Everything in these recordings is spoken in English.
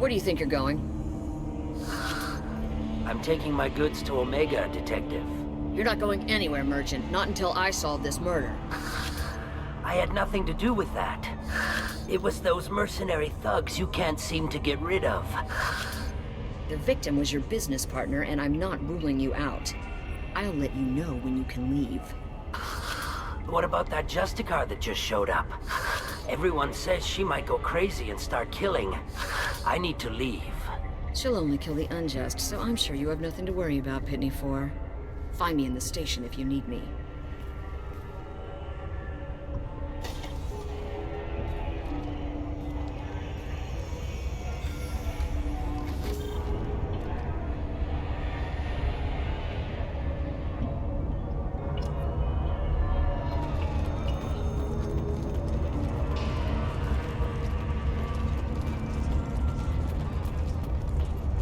Where do you think you're going? I'm taking my goods to Omega, Detective. You're not going anywhere, Merchant. Not until I solve this murder. I had nothing to do with that. It was those mercenary thugs you can't seem to get rid of. The victim was your business partner, and I'm not ruling you out. I'll let you know when you can leave. What about that Justicar that just showed up? Everyone says she might go crazy and start killing. I need to leave. She'll only kill the unjust, so I'm sure you have nothing to worry about, Pitney 4. Find me in the station if you need me.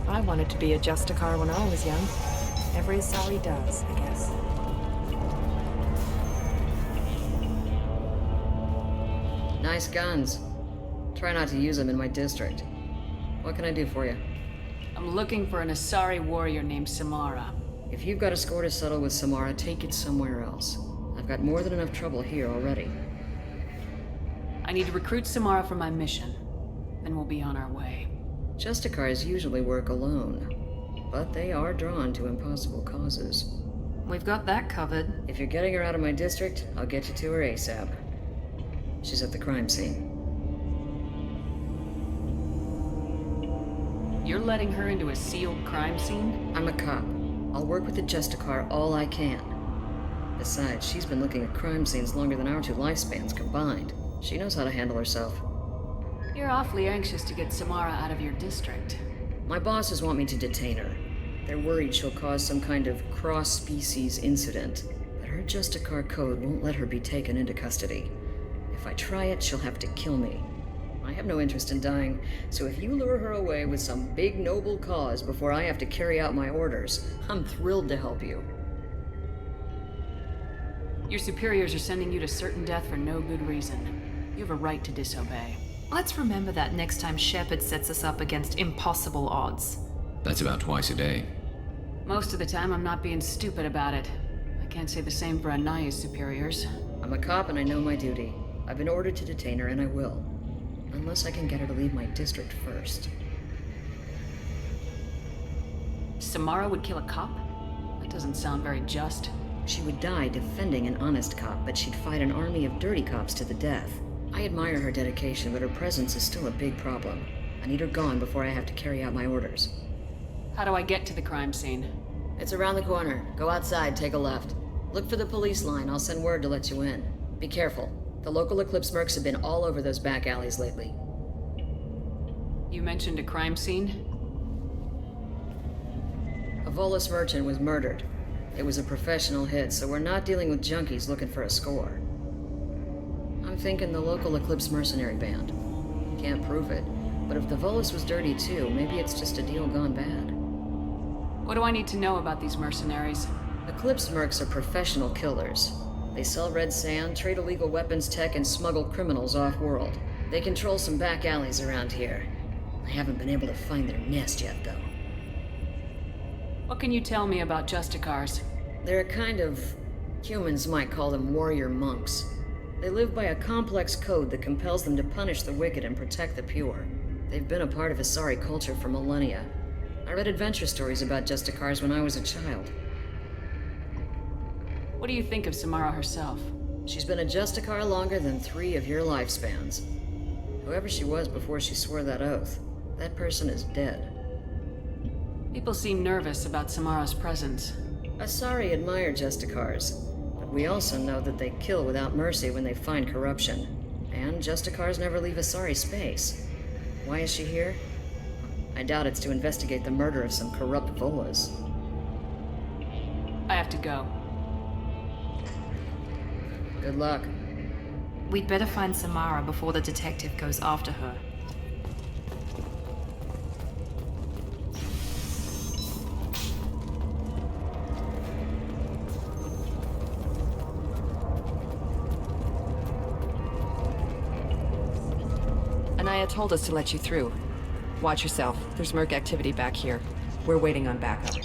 I wanted to be a Justicar when I was young. Every Asari does, I guess. Nice guns. Try not to use them in my district. What can I do for you? I'm looking for an Asari warrior named Samara. If you've got a score to settle with Samara, take it somewhere else. I've got more than enough trouble here already. I need to recruit Samara for my mission. Then we'll be on our way. Justicars usually work alone, but they are drawn to impossible causes. We've got that covered. If you're getting her out of my district, I'll get you to her ASAP. She's at the crime scene. You're letting her into a sealed crime scene? I'm a cop. I'll work with the Justicar all I can. Besides, she's been looking at crime scenes longer than our two lifespans combined. She knows how to handle herself. You're awfully anxious to get Samara out of your district. My bosses want me to detain her. They're worried she'll cause some kind of cross-species incident, but her Justicar code won't let her be taken into custody. If I try it, she'll have to kill me. I have no interest in dying, so if you lure her away with some big noble cause before I have to carry out my orders, I'm thrilled to help you. Your superiors are sending you to certain death for no good reason. You have a right to disobey. Let's remember that next time Shepard sets us up against impossible odds. That's about twice a day. Most of the time, I'm not being stupid about it. I can't say the same for Anaya's superiors. I'm a cop and I know my duty. I've been ordered to detain her and I will. Unless I can get her to leave my district first. Samara would kill a cop? That doesn't sound very just. She would die defending an honest cop, but she'd fight an army of dirty cops to the death. I admire her dedication, but her presence is still a big problem. I need her gone before I have to carry out my orders. How do I get to the crime scene? It's around the corner. Go outside, take a left. Look for the police line. I'll send word to let you in. Be careful. The local Eclipse mercs have been all over those back alleys lately. You mentioned a crime scene? A Volus merchant was murdered. It was a professional hit, so we're not dealing with junkies looking for a score. I'm thinking the local Eclipse mercenary band. Can't prove it, but if the Volus was dirty too, maybe it's just a deal gone bad. What do I need to know about these mercenaries? Eclipse mercs are professional killers. They sell red sand, trade illegal weapons tech, and smuggle criminals off-world. They control some back alleys around here. I haven't been able to find their nest yet, though. What can you tell me about Justicars? They're a kind of... humans might call them warrior monks. They live by a complex code that compels them to punish the wicked and protect the pure. They've been a part of Asari culture for millennia. I read adventure stories about Justicars when I was a child. What do you think of Samara herself? She's been a Justicar longer than 3 of your lifespans. Whoever she was before she swore that oath, that person is dead. People seem nervous about Samara's presence. Asari admire Justicars, but we also know that they kill without mercy when they find corruption. And Justicars never leave Asari space. Why is she here? I doubt it's to investigate the murder of some corrupt Volas. I have to go. Good luck. We'd better find Samara before the detective goes after her. Anaya told us to let you through. Watch yourself. There's Merc activity back here. We're waiting on backup.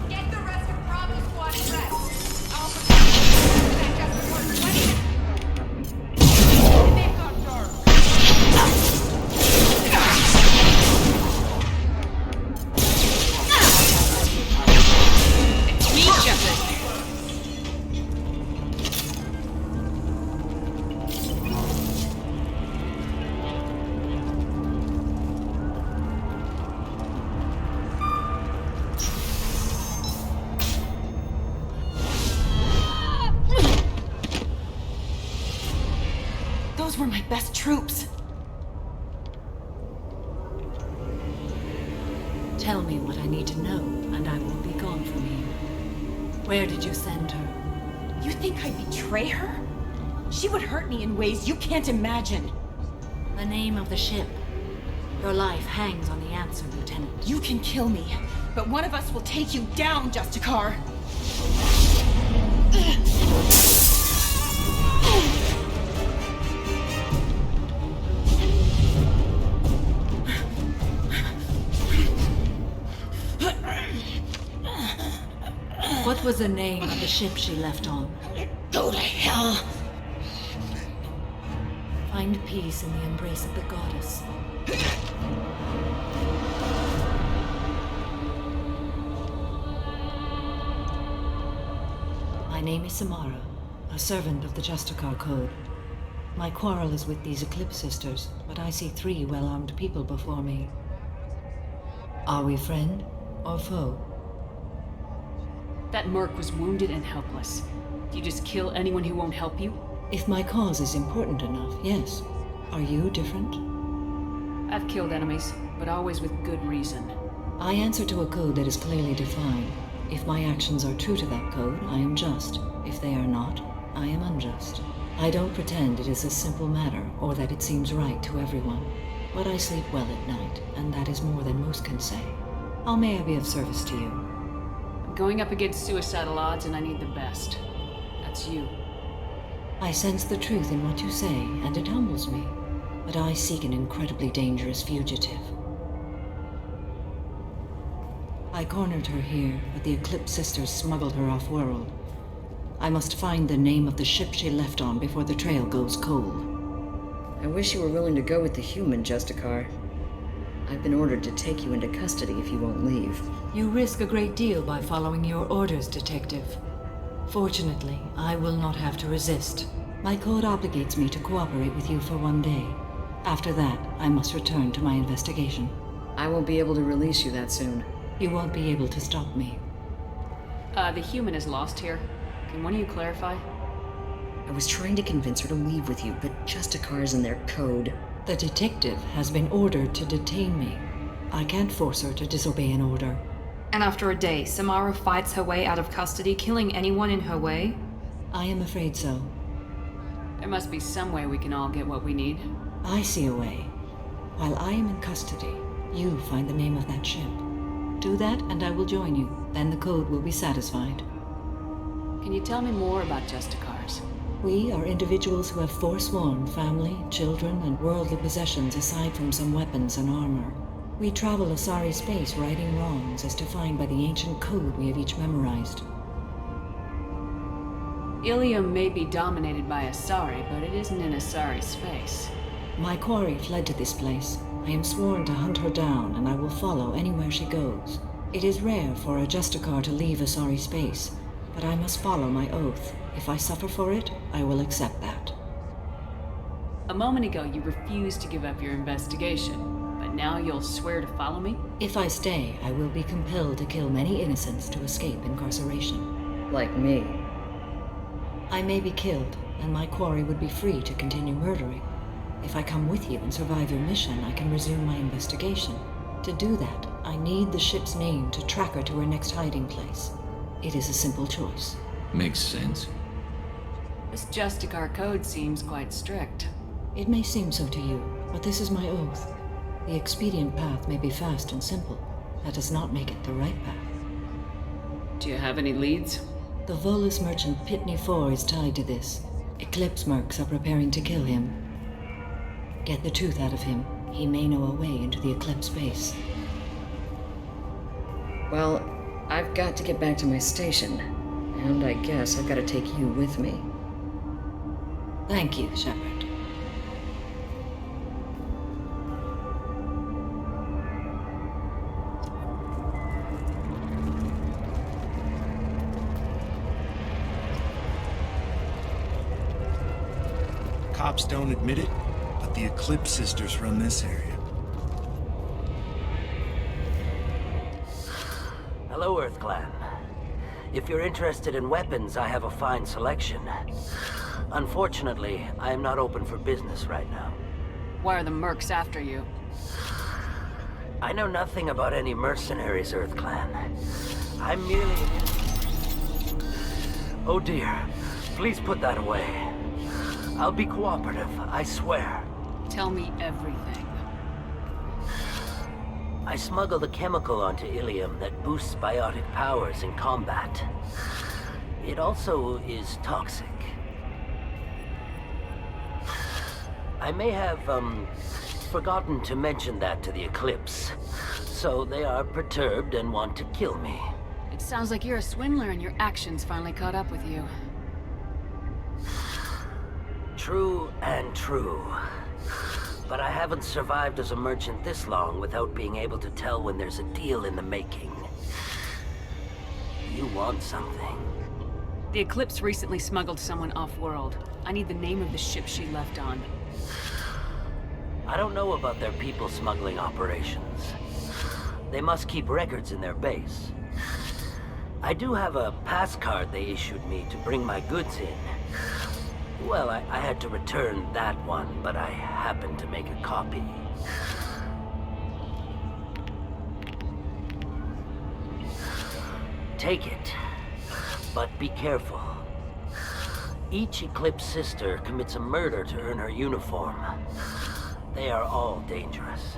Get the rest of Bravo Squad dressed. I'll protect just for 20. They've got dark. It's me, Shepard. Those were my best troops. Tell me what I need to know, and I will be gone from here. Where did you send her? You think I'd betray her? She would hurt me in ways you can't imagine. The name of the ship. Your life hangs on the answer, Lieutenant. You can kill me, but one of us will take you down, Justicar. What was the name of the ship she left on? Go to hell. Find peace in the embrace of the goddess. My name is Samara, a servant of the Justicar Code. My quarrel is with these Eclipse Sisters, but I see 3 well-armed people before me. Are we friend or foe? That Merc was wounded and helpless. Do you just kill anyone who won't help you? If my cause is important enough, yes. Are you different? I've killed enemies, but always with good reason. I answer to a code that is clearly defined. If my actions are true to that code, I am just. If they are not, I am unjust. I don't pretend it is a simple matter, or that it seems right to everyone. But I sleep well at night, and that is more than most can say. How may I be of service to you? I'm going up against suicidal odds, and I need the best. That's you. I sense the truth in what you say, and it humbles me. But I seek an incredibly dangerous fugitive. I cornered her here, but the Eclipse Sisters smuggled her off-world. I must find the name of the ship she left on before the trail goes cold. I wish you were willing to go with the human, Justicar. I've been ordered to take you into custody if you won't leave. You risk a great deal by following your orders, Detective. Fortunately, I will not have to resist. My code obligates me to cooperate with you for 1 day. After that, I must return to my investigation. I won't be able to release you that soon. You won't be able to stop me. The human is lost here. Can one of you clarify? I was trying to convince her to leave with you, but Justicar's in their code. The detective has been ordered to detain me. I can't force her to disobey an order. And after a day, Samara fights her way out of custody, killing anyone in her way? I am afraid so. There must be some way we can all get what we need. I see a way. While I am in custody, you find the name of that ship. Do that and I will join you. Then the code will be satisfied. Can you tell me more about Justicars? We are individuals who have forsworn family, children, and worldly possessions aside from some weapons and armor. We travel Asari space righting wrongs as defined by the ancient code we have each memorized. Ilium may be dominated by Asari, but it isn't in Asari space. My quarry fled to this place. I am sworn to hunt her down, and I will follow anywhere she goes. It is rare for a Justicar to leave Asari space, but I must follow my oath. If I suffer for it, I will accept that. A moment ago, you refused to give up your investigation, but now you'll swear to follow me? If I stay, I will be compelled to kill many innocents to escape incarceration. Like me. I may be killed, and my quarry would be free to continue murdering. If I come with you and survive your mission, I can resume my investigation. To do that, I need the ship's name to track her to her next hiding place. It is a simple choice. Makes sense. This Justicar code seems quite strict. It may seem so to you, but this is my oath. The expedient path may be fast and simple. That does not make it the right path. Do you have any leads? The Volus merchant Pitney 4 is tied to this. Eclipse mercs are preparing to kill him. Get the truth out of him. He may know a way into the Eclipse base. Well, I've got to get back to my station. And I guess I've got to take you with me. Thank you, Shepard. Cops don't admit it, but the Eclipse sisters run this area. Hello, Earth Clan. If you're interested in weapons, I have a fine selection. Unfortunately, I am not open for business right now. Why are the mercs after you? I know nothing about any mercenaries, Earth Clan. I'm merely... Oh dear. Please put that away. I'll be cooperative, I swear. Tell me everything. I smuggled a chemical onto Ilium that boosts biotic powers in combat. It also is toxic. I may have, forgotten to mention that to the Eclipse. So they are perturbed and want to kill me. It sounds like you're a swindler and your actions finally caught up with you. True and true. But I haven't survived as a merchant this long without being able to tell when there's a deal in the making. You want something? The Eclipse recently smuggled someone off-world. I need the name of the ship she left on. I don't know about their people smuggling operations. They must keep records in their base. I do have a pass card they issued me to bring my goods in. Well, I had to return that one, but I happened to make a copy. Take it, but be careful. Each Eclipse sister commits a murder to earn her uniform. They are all dangerous.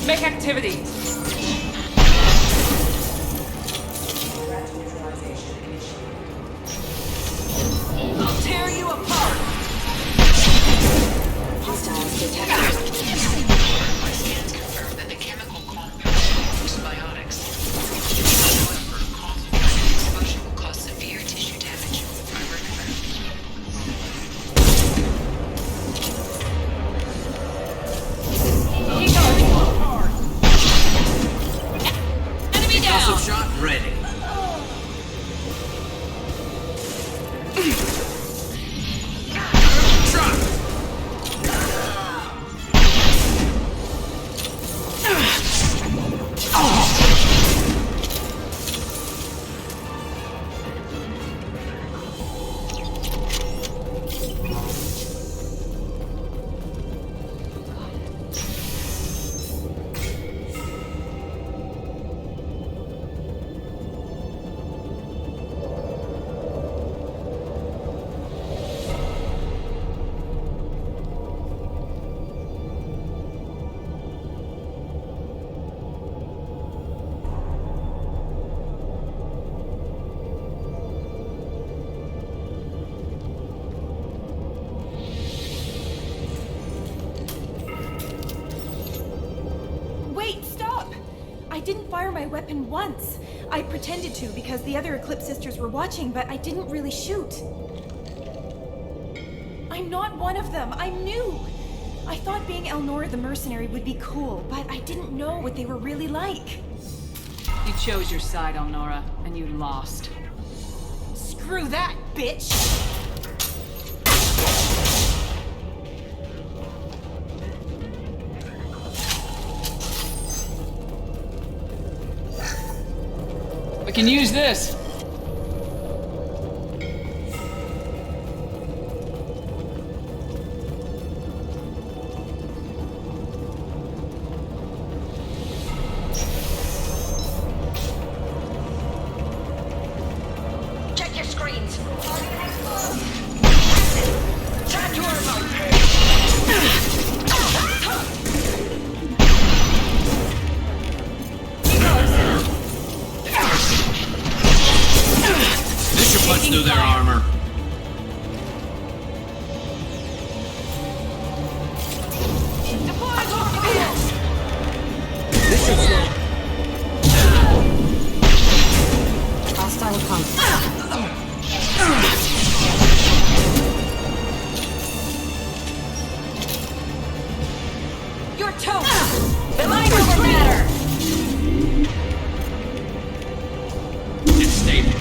Make activity! I'll tear you apart! Hostiles detected. My scans confirm that the chemical compound boosts biotics. However, concentrated exposure will cause severe tissue damage. I recommend. Enemy down! Shot ready. Wait, stop! I didn't fire my weapon once. I pretended to because the other Eclipse sisters were watching, but I didn't really shoot. I'm not one of them. I'm new. I thought being Elnora the mercenary would be cool, but I didn't know what they were really like. You chose your side, Elnora, and you lost. Screw that, bitch! We can use this. This should punch through their armor. Hostile contact. You're toast! The line over matter! It's stable.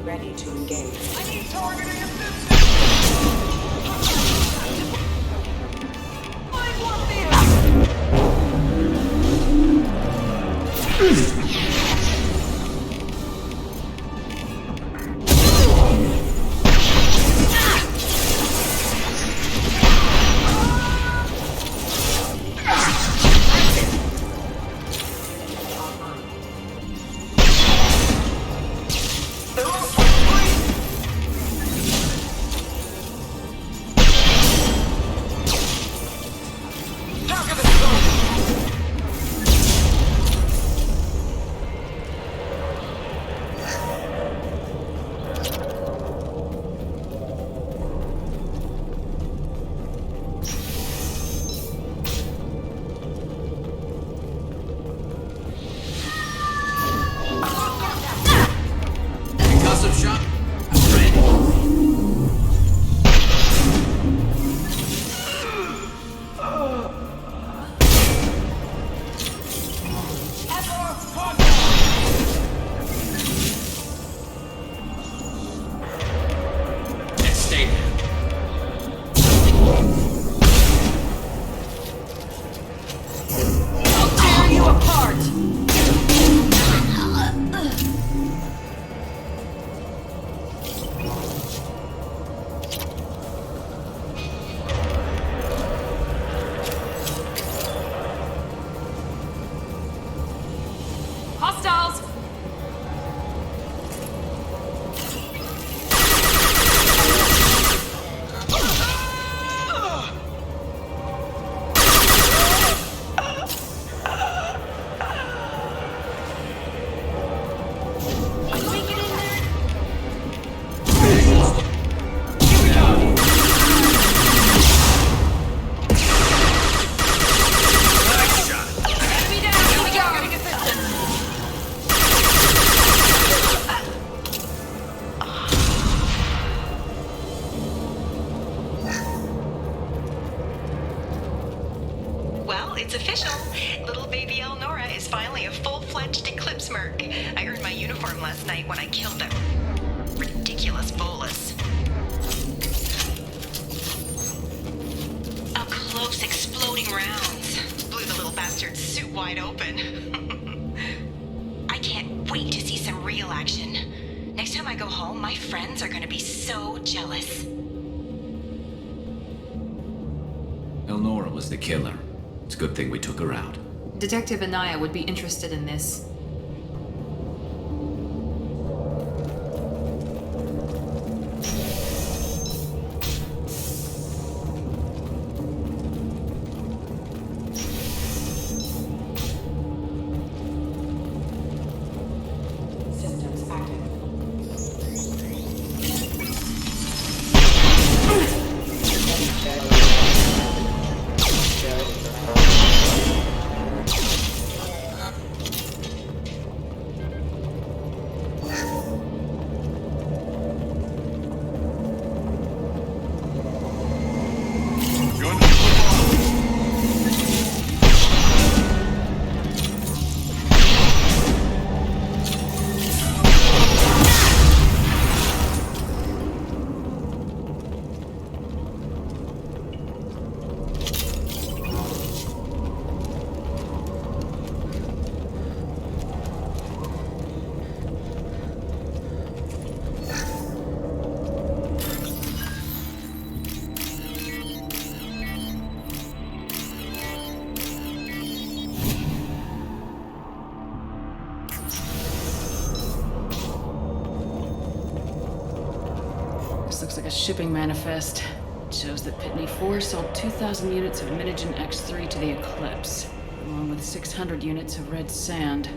Ready to engage. I need targeting assistance! Mind warp field! Concussive shot. Ready. It's stable. I'll tear you apart! Hostiles! Well, it's official. Little baby Elnora is finally a full-fledged Eclipse merc. I earned my uniform last night when I killed that ridiculous bolus. Up close, exploding rounds. Blew the little bastard's suit wide open. I can't wait to see some real action. Next time I go home, my friends are gonna be so jealous. Elnora was the killer. It's a good thing we took her out. Detective Anaya would be interested in this. Systems active. shipping manifest. It shows that Pitney 4 sold 2,000 units of Minigen X3 to the Eclipse, along with 600 units of red sand.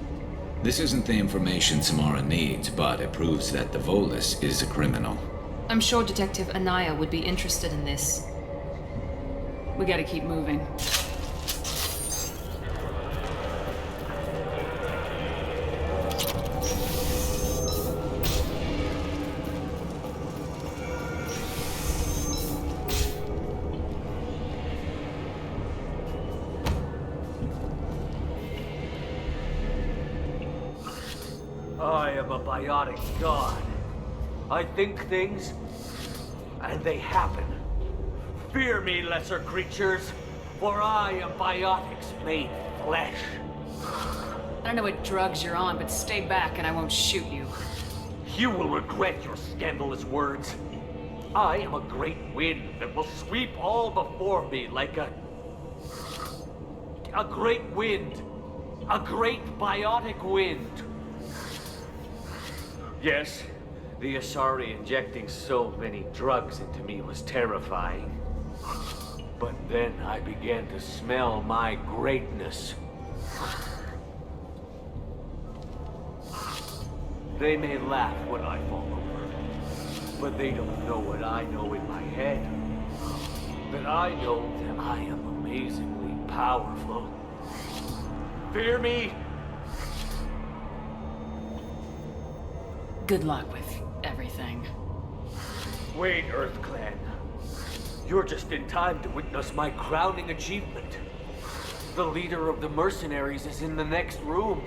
This isn't the information Samara needs, but it proves that the Volus is a criminal. I'm sure Detective Anaya would be interested in this. We gotta keep moving. I am a biotic god. I think things, and they happen. Fear me, lesser creatures, for I am biotics made flesh. I don't know what drugs you're on, but stay back and I won't shoot you. You will regret your scandalous words. I am a great wind that will sweep all before me like a great wind. A great biotic wind. Yes, the Asari injecting so many drugs into me was terrifying. But then I began to smell my greatness. They may laugh when I fall over, but they don't know what I know in my head. That I know that I am amazingly powerful. Fear me? Good luck with everything. Wait, Earth Clan. You're just in time to witness my crowning achievement. The leader of the mercenaries is in the next room.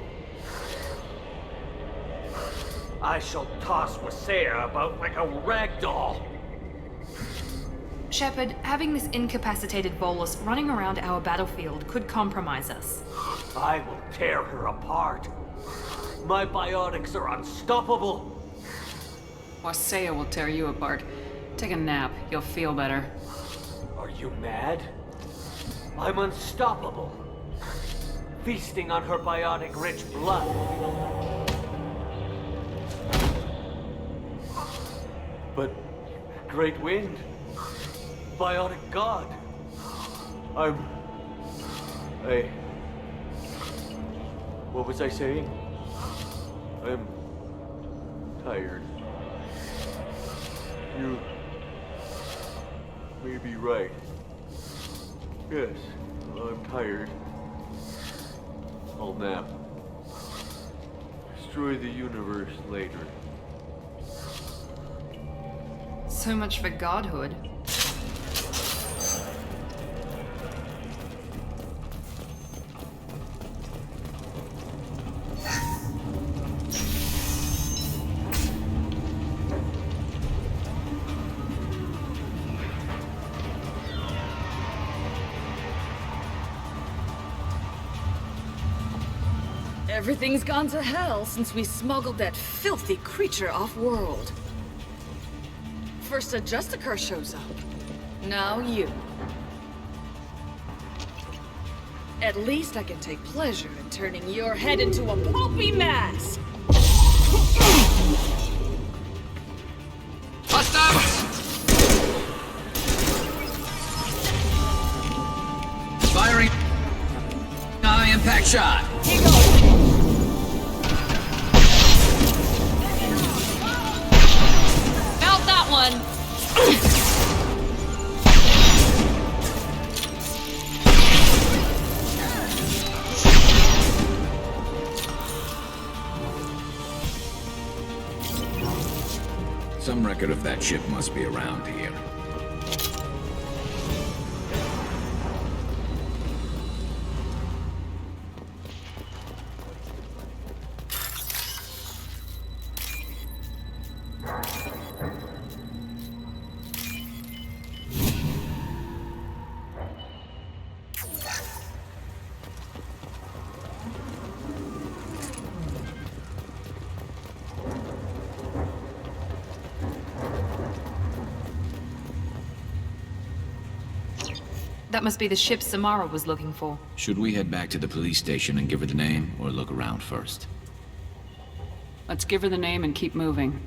I shall toss Wasea about like a rag doll. Shepard, having this incapacitated Volus running around our battlefield could compromise us. I will tear her apart. My biotics are unstoppable. Wasea will tear you apart. Take a nap, you'll feel better. Are you mad? I'm unstoppable. Feasting on her biotic-rich blood. But, Great Wind, biotic god, what was I saying? I'm tired. You may be right. Yes, I'm tired. I'll nap. Destroy the universe later. So much for godhood. Everything's gone to hell since we smuggled that filthy creature off-world. First a Justicar shows up. Now you. At least I can take pleasure in turning your head into a pulpy mass! Hostiles! Firing! High impact shot! Here goes! Felt that one! Some record of that ship must be around here. That must be the ship Samara was looking for. Should we head back to the police station and give her the name, or look around first? Let's give her the name and keep moving.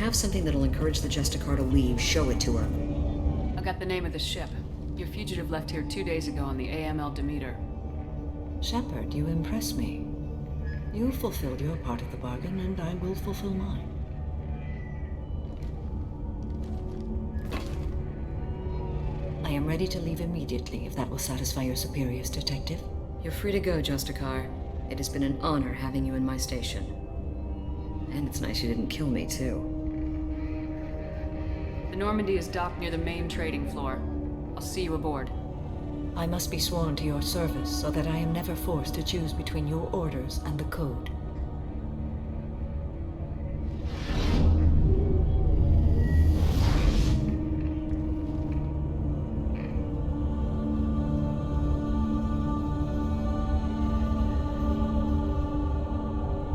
have something that'll encourage the Justicar to leave, show it to her. I got the name of the ship. Your fugitive left here 2 days ago on the AML Demeter. Shepard, you impress me. You fulfilled your part of the bargain, and I will fulfill mine. I am ready to leave immediately, if that will satisfy your superiors, Detective. You're free to go, Justicar. It has been an honor having you in my station. And it's nice you didn't kill me, too. The Normandy is docked near the main trading floor. I'll see you aboard. I must be sworn to your service so that I am never forced to choose between your orders and the Code.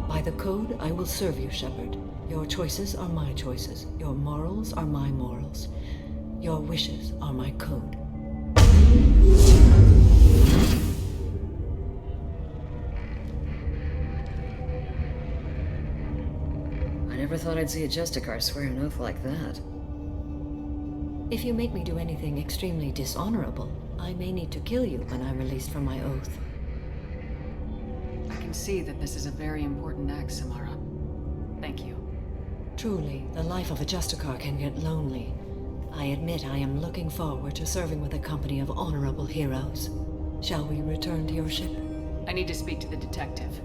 By the Code, I will serve you, Shepard. Your choices are my choices. Your morals are my morals. Your wishes are my code. I never thought I'd see a Justicar swear an oath like that. If you make me do anything extremely dishonorable, I may need to kill you when I'm released from my oath. I can see that this is a very important act, Samara. Thank you. Truly, the life of a Justicar can get lonely. I admit I am looking forward to serving with a company of honorable heroes. Shall we return to your ship? I need to speak to the detective.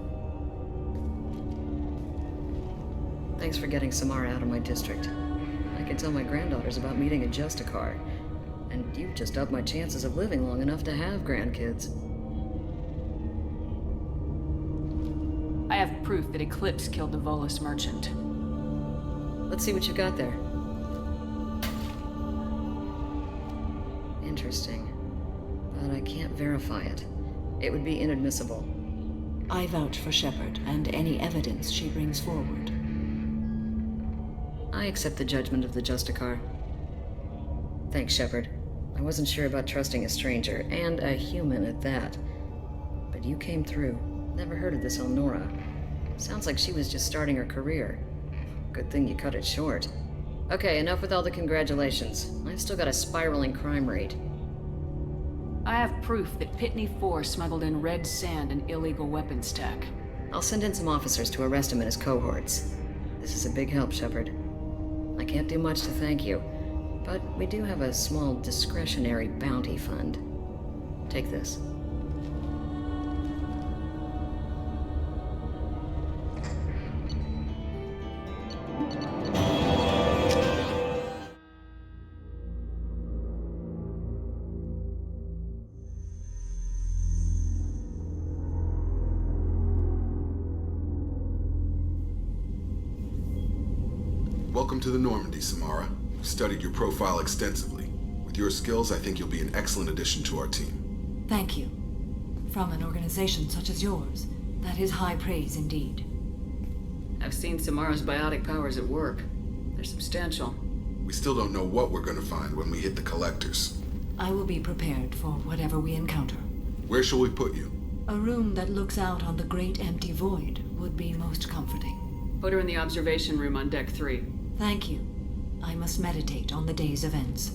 Thanks for getting Samara out of my district. I can tell my granddaughters about meeting a Justicar. And you've just upped my chances of living long enough to have grandkids. I have proof that Eclipse killed the Volus merchant. Let's see what you got there. Interesting. But I can't verify it. It would be inadmissible. I vouch for Shepard and any evidence she brings forward. I accept the judgment of the Justicar. Thanks, Shepard. I wasn't sure about trusting a stranger, and a human at that. But you came through. Never heard of this Elnora. Sounds like she was just starting her career. Good thing you cut it short. Okay, enough with all the congratulations. I've still got a spiraling crime rate. I have proof that Pitney 4 smuggled in red sand and illegal weapons tech. I'll send in some officers to arrest him and his cohorts. This is a big help, Shepard. I can't do much to thank you, but we do have a small discretionary bounty fund. Take this. Welcome to the Normandy, Samara. We've studied your profile extensively. With your skills, I think you'll be an excellent addition to our team. Thank you. From an organization such as yours, that is high praise indeed. I've seen Samara's biotic powers at work. They're substantial. We still don't know what we're gonna find when we hit the collectors. I will be prepared for whatever we encounter. Where shall we put you? A room that looks out on the great empty void would be most comforting. Put her in the observation room on Deck 3. Thank you. I must meditate on the day's events.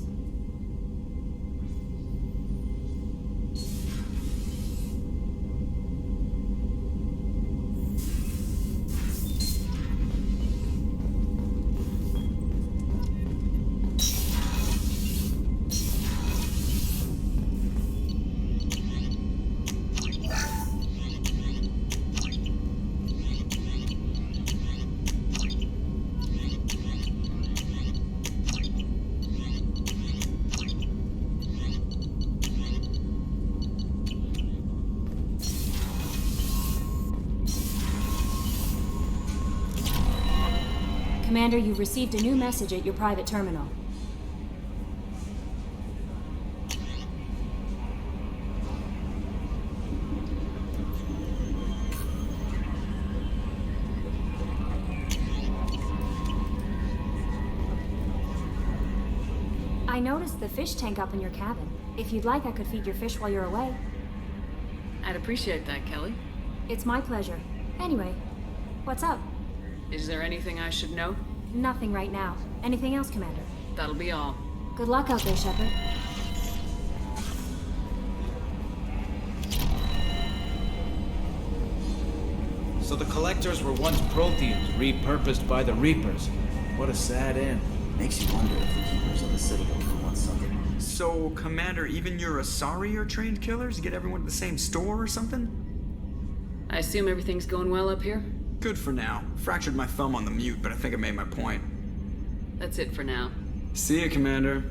Commander, you've received a new message at your private terminal. I noticed the fish tank up in your cabin. If you'd like, I could feed your fish while you're away. I'd appreciate that, Kelly. It's my pleasure. Anyway, what's up? Is there anything I should know? Nothing right now. Anything else, Commander? That'll be all. Good luck out there, Shepard. So the Collectors were once Protheans, repurposed by the Reapers. What a sad end. Makes you wonder if the Keepers of the Citadel could want something. So, Commander, even your Asari are trained killers? Get everyone to the same store or something? I assume everything's going well up here? Good for now. Fractured my thumb on the mute, but I think I made my point. That's it for now. See ya, Commander.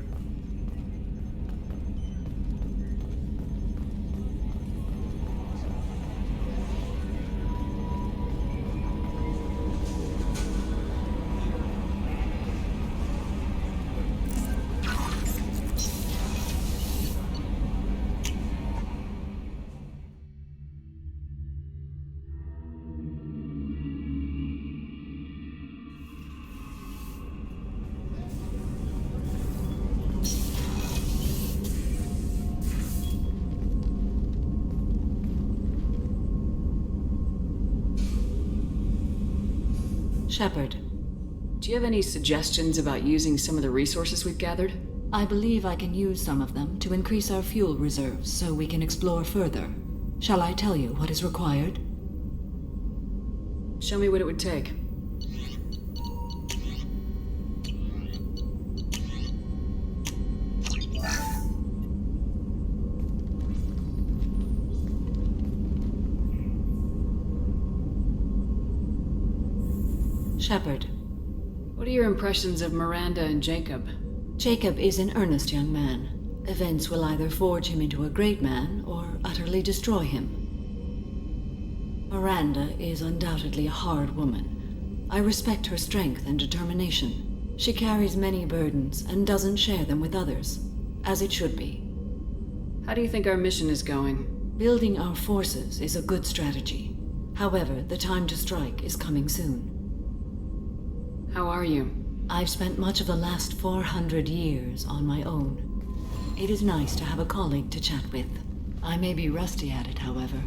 Shepard. Do you have any suggestions about using some of the resources we've gathered? I believe I can use some of them to increase our fuel reserves so we can explore further. Shall I tell you what is required? Show me what it would take. Shepard. What are your impressions of Miranda and Jacob? Jacob is an earnest young man. Events will either forge him into a great man or utterly destroy him. Miranda is undoubtedly a hard woman. I respect her strength and determination. She carries many burdens and doesn't share them with others, as it should be. How do you think our mission is going? Building our forces is a good strategy. However, the time to strike is coming soon. How are you? I've spent much of the last 400 years on my own. It is nice to have a colleague to chat with. I may be rusty at it, however.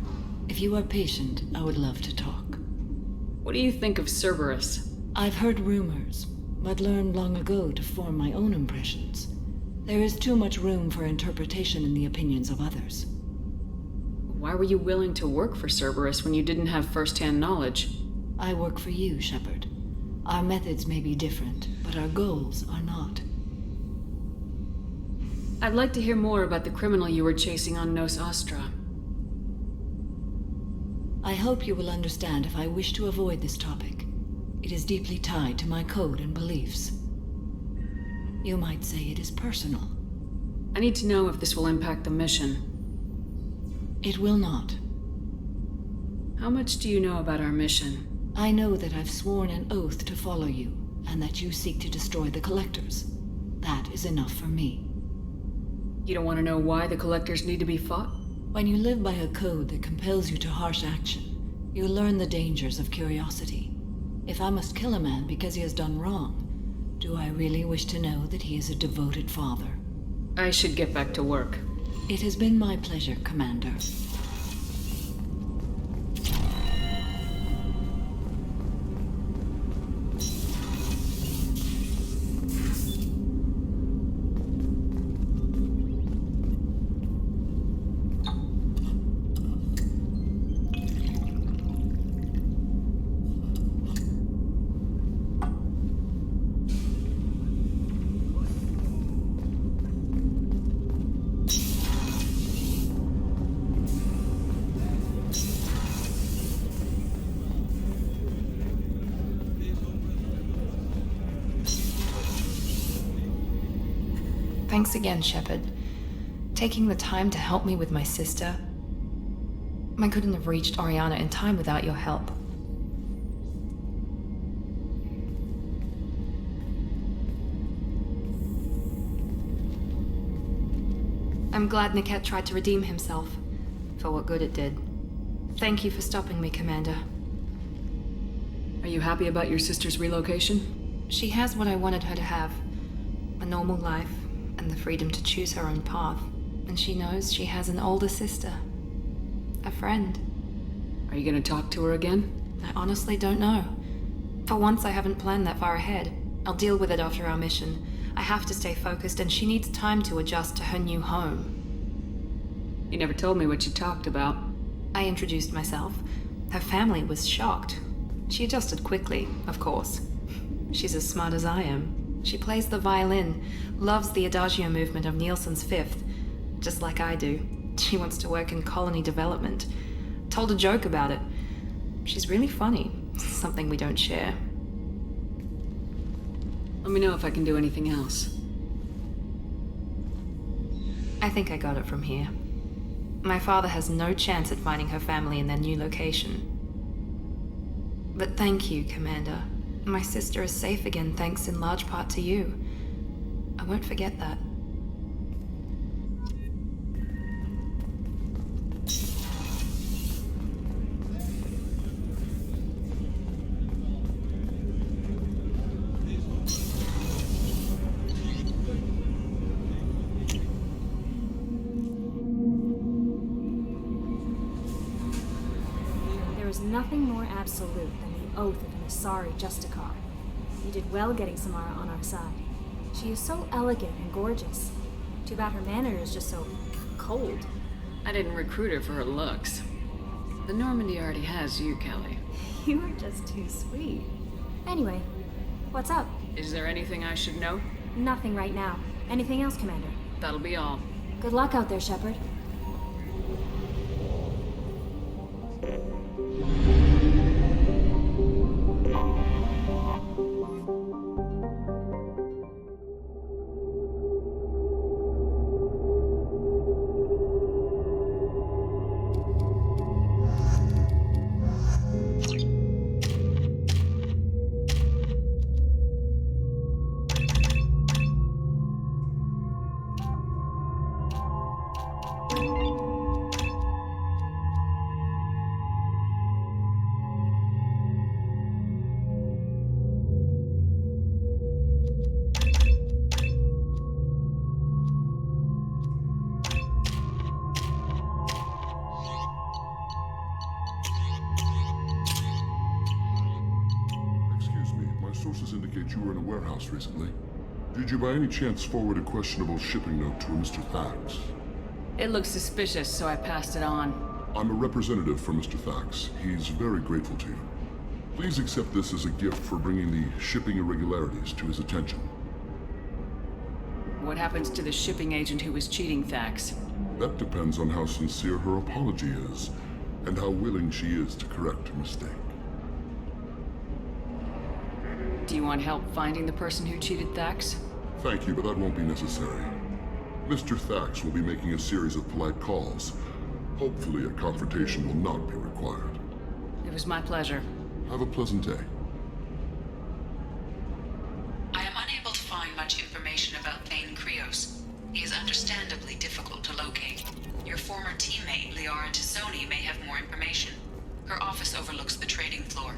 If you are patient, I would love to talk. What do you think of Cerberus? I've heard rumors, but learned long ago to form my own impressions. There is too much room for interpretation in the opinions of others. Why were you willing to work for Cerberus when you didn't have first-hand knowledge? I work for you, Shepard. Our methods may be different, but our goals are not. I'd like to hear more about the criminal you were chasing on Nos Astra. I hope you will understand if I wish to avoid this topic. It is deeply tied to my code and beliefs. You might say it is personal. I need to know if this will impact the mission. It will not. How much do you know about our mission? I know that I've sworn an oath to follow you, and that you seek to destroy the Collectors. That is enough for me. You don't want to know why the Collectors need to be fought? When you live by a code that compels you to harsh action, you learn the dangers of curiosity. If I must kill a man because he has done wrong, do I really wish to know that he is a devoted father? I should get back to work. It has been my pleasure, Commander. Thanks again, Shepard. Taking the time to help me with my sister. I couldn't have reached Oriana in time without your help. I'm glad Niket tried to redeem himself, for what good it did. Thank you for stopping me, Commander. Are you happy about your sister's relocation? She has what I wanted her to have. A normal life, and the freedom to choose her own path. And she knows she has an older sister. A friend. Are you gonna talk to her again? I honestly don't know. For once, I haven't planned that far ahead. I'll deal with it after our mission. I have to stay focused, and she needs time to adjust to her new home. You never told me what you talked about. I introduced myself. Her family was shocked. She adjusted quickly, of course. She's as smart as I am. She plays the violin, loves the adagio movement of Nielsen's Fifth, just like I do. She wants to work in colony development. Told a joke about it. She's really funny. Something we don't share. Let me know if I can do anything else. I think I got it from here. My father has no chance at finding her family in their new location. But thank you, Commander. My sister is safe again thanks in large part to you. I won't forget that. There is nothing more absolute than the oath of an Asari Justicar. You did well getting Samara on our side. She is so elegant and gorgeous. Too bad her manner is just so cold. I didn't recruit her for her looks. The Normandy already has you, Kelly. You are just too sweet. Anyway, what's up? Is there anything I should know? Nothing right now. Anything else, Commander? That'll be all. Good luck out there, Shepard. Sources indicate you were in a warehouse recently. Did you by any chance forward a questionable shipping note to a Mr. Thax? It looks suspicious, so I passed it on. I'm a representative for Mr. Thax. He's very grateful to you. Please accept this as a gift for bringing the shipping irregularities to his attention. What happens to the shipping agent who was cheating Thax? That depends on how sincere her apology is, and how willing she is to correct her mistake. Do you want help finding the person who cheated Thax? Thank you, but that won't be necessary. Mr. Thax will be making a series of polite calls. Hopefully a confrontation will not be required. It was my pleasure. Have a pleasant day. I am unable to find much information about Thane Krios. He is understandably difficult to locate. Your former teammate, Liara Tassoni, may have more information. Her office overlooks the trading floor.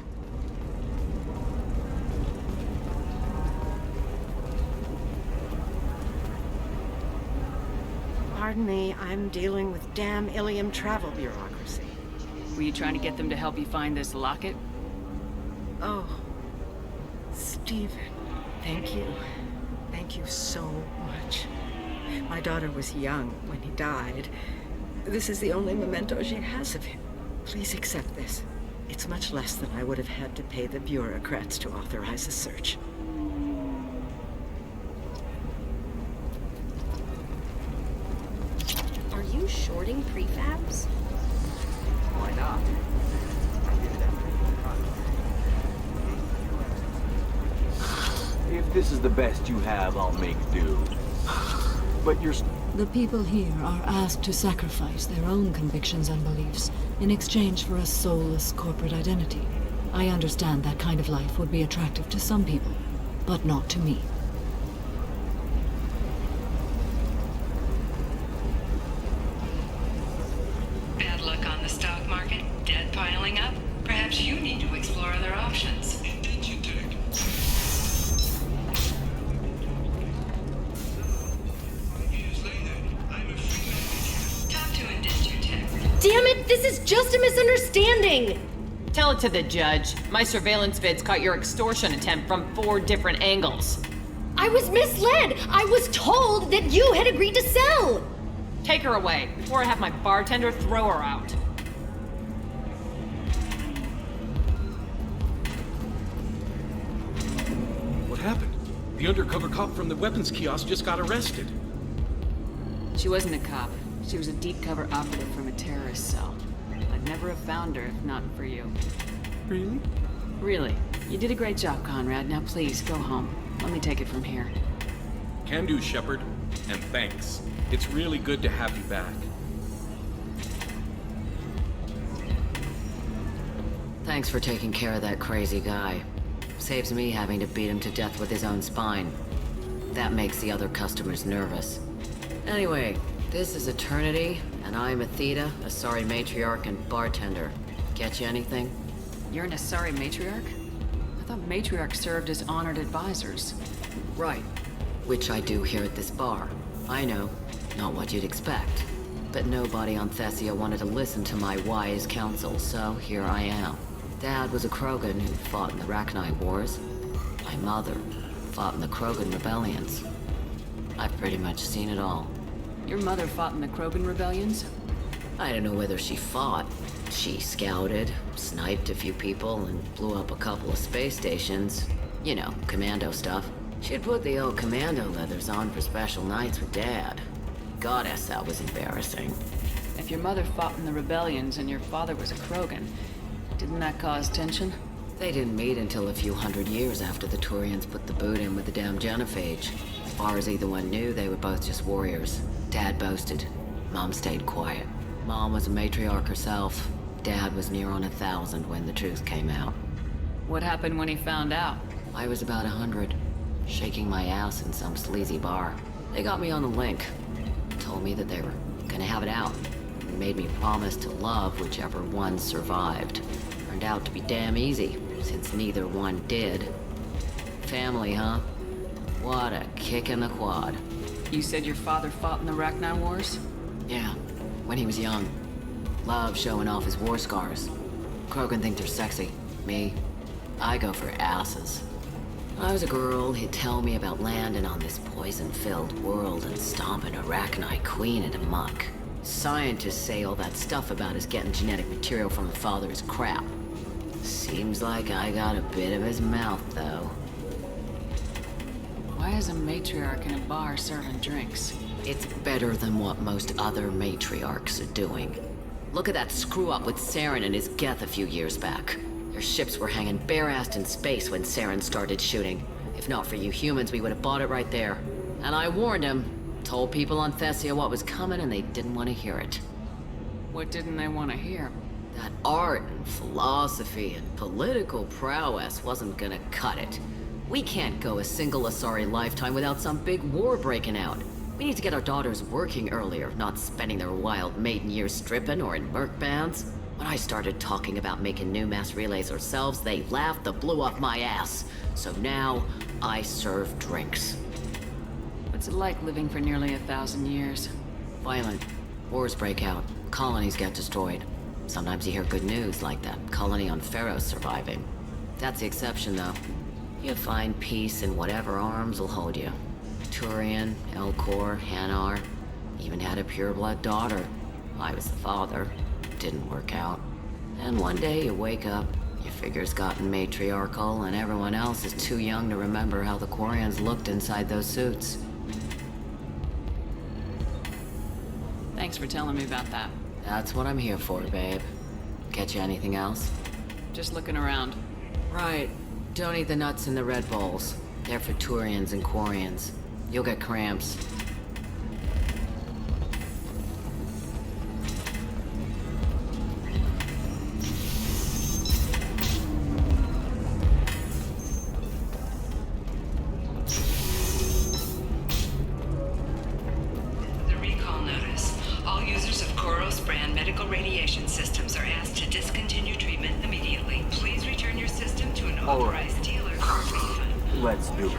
Pardon me, I'm dealing with damn Ilium travel bureaucracy. Were you trying to get them to help you find this locket? Oh, Stephen, thank you. Thank you so much. My daughter was young when he died. This is the only memento she has of him. Please accept this. It's much less than I would have had to pay the bureaucrats to authorize a search. Are you shorting prefabs? Why not? If this is the best you have, I'll make do. But you're... The people here are asked to sacrifice their own convictions and beliefs in exchange for a soulless corporate identity. I understand that kind of life would be attractive to some people, but not to me. Bad luck on the stock market? Debt piling up? Perhaps you need to explore other options. Damn it, this is just a misunderstanding! Tell it to the judge. My surveillance vids caught your extortion attempt from 4 different angles. I was misled! I was told that you had agreed to sell! Take her away, before I have my bartender throw her out. What happened? The undercover cop from the weapons kiosk just got arrested. She wasn't a cop. She was a deep cover operative from a terrorist cell. I'd never have found her if not for you. Really? Really. You did a great job, Conrad. Now please, go home. Let me take it from here. Can do, Shepard. And thanks. It's really good to have you back. Thanks for taking care of that crazy guy. Saves me having to beat him to death with his own spine. That makes the other customers nervous. Anyway, this is Eternity, and I'm Athena, Asari matriarch and bartender. Get you anything? You're an Asari matriarch? I thought matriarchs served as honored advisors. Right. Which I do here at this bar. I know. Not what you'd expect. But nobody on Thessia wanted to listen to my wise counsel, so here I am. Dad was a Krogan who fought in the Rachni Wars. My mother fought in the Krogan rebellions. I've pretty much seen it all. Your mother fought in the Krogan rebellions? I don't know whether she fought. She scouted, sniped a few people, and blew up a couple of space stations. You know, commando stuff. She'd put the old commando leathers on for special nights with Dad. Goddess, that was embarrassing. If your mother fought in the rebellions and your father was a Krogan, didn't that cause tension? They didn't meet until a few hundred years after the Turians put the boot in with the damn genophage. As far as either one knew, they were both just warriors. Dad boasted. Mom stayed quiet. Mom was a matriarch herself. Dad was near on 1,000 when the truth came out. What happened when he found out? I was about 100, shaking my ass in some sleazy bar. They got me on the link. Told me that they were gonna have it out. And made me promise to love whichever one survived. Turned out to be damn easy, since neither one did. Family, huh? What a kick in the quad. You said your father fought in the Rachni Wars? Yeah, when he was young. Loved showing off his war scars. Krogan think they're sexy. Me, I go for asses. When I was a girl, he'd tell me about landing on this poison-filled world and stomping a Rachni queen into muck. Scientists say all that stuff about us getting genetic material from her father is crap. Seems like I got a bit of his mouth, though. Why is a matriarch in a bar serving drinks? It's better than what most other matriarchs are doing. Look at that screw-up with Saren and his Geth a few years back. Their ships were hanging bare-assed in space when Saren started shooting. If not for you humans, we would have bought it right there. And I warned him. Told people on Thessia what was coming, and they didn't want to hear it. What didn't they want to hear? That art and philosophy and political prowess wasn't gonna cut it. We can't go a single Asari lifetime without some big war breaking out. We need to get our daughters working earlier, not spending their wild maiden years stripping or in merc bands. When I started talking about making new mass relays ourselves, they laughed the blue off my ass. So now, I serve drinks. What's it like living for nearly 1,000 years? Violent. Wars break out. Colonies get destroyed. Sometimes you hear good news, like that colony on Pharaoh surviving. That's the exception, though. You find peace in whatever arms will hold you. Turian, Elcor, Hanar. Even had a pureblood daughter. I was the father. Didn't work out. And one day you wake up, your figure's gotten matriarchal, and everyone else is too young to remember how the Quarians looked inside those suits. Thanks for telling me about that. That's what I'm here for, babe. Get you anything else? Just looking around. Right. Don't eat the nuts in the Red Bowls. They're for Turians and Quarians. You'll get cramps. The recall notice. All users of Koros brand medical radiation systems are asked to discontinue treatment immediately. Please return your system to an authorized dealer for a refund. Let's do it.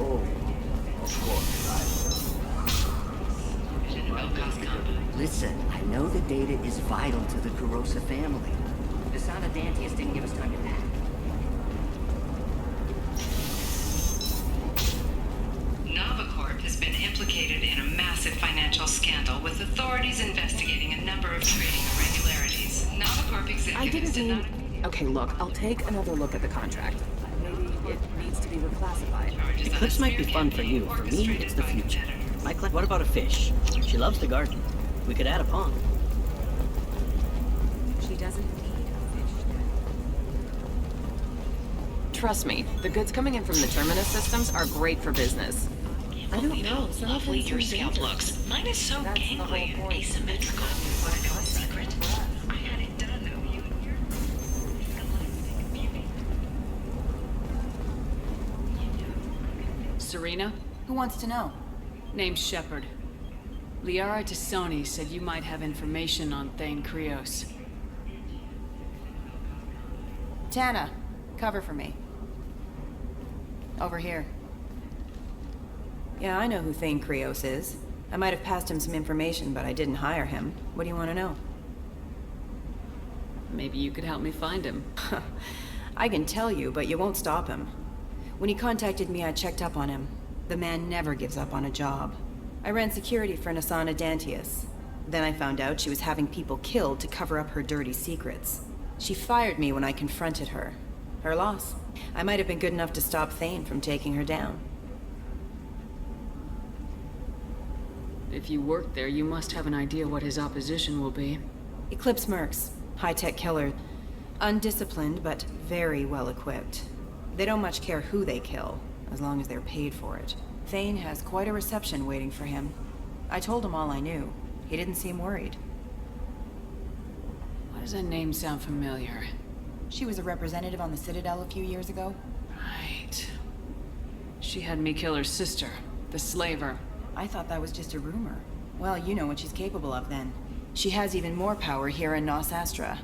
Oh, of course, data is vital to the Kurosa family. The son of Dantius didn't give us time to pack. Navacorp has been implicated in a massive financial scandal, with authorities investigating a number of trading irregularities. Navacorp executives did not... Okay, look, I'll take another look at the contract. Maybe it needs to be reclassified. Eclipse might be fun for you. For me, it's the future. What about a fish? She loves the garden. We could add a pond. She doesn't need a fish. Trust me, the goods coming in from the Terminus systems are great for business. I don't know. Some of Lovely them your seem scalp dangerous. looks. Mine is so gangly and asymmetrical. Want to know a secret? I had it done though. Serena? Who wants to know? Name's Shepard. Liara Tassoni said you might have information on Thane Krios. Tana, cover for me. Over here. Yeah, I know who Thane Krios is. I might have passed him some information, but I didn't hire him. What do you want to know? Maybe you could help me find him. I can tell you, but you won't stop him. When he contacted me, I checked up on him. The man never gives up on a job. I ran security for Nasana Dantius. Then I found out she was having people killed to cover up her dirty secrets. She fired me when I confronted her. Her loss. I might have been good enough to stop Thane from taking her down. If you work there, you must have an idea what his opposition will be. Eclipse mercs. High-tech killer. Undisciplined, but very well equipped. They don't much care who they kill, as long as they're paid for it. Thane has quite a reception waiting for him. I told him all I knew. He didn't seem worried. Why does that name sound familiar? She was a representative on the Citadel a few years ago. Right. She had me kill her sister, the slaver. I thought that was just a rumor. Well, you know what she's capable of then. She has even more power here in Nos Astra.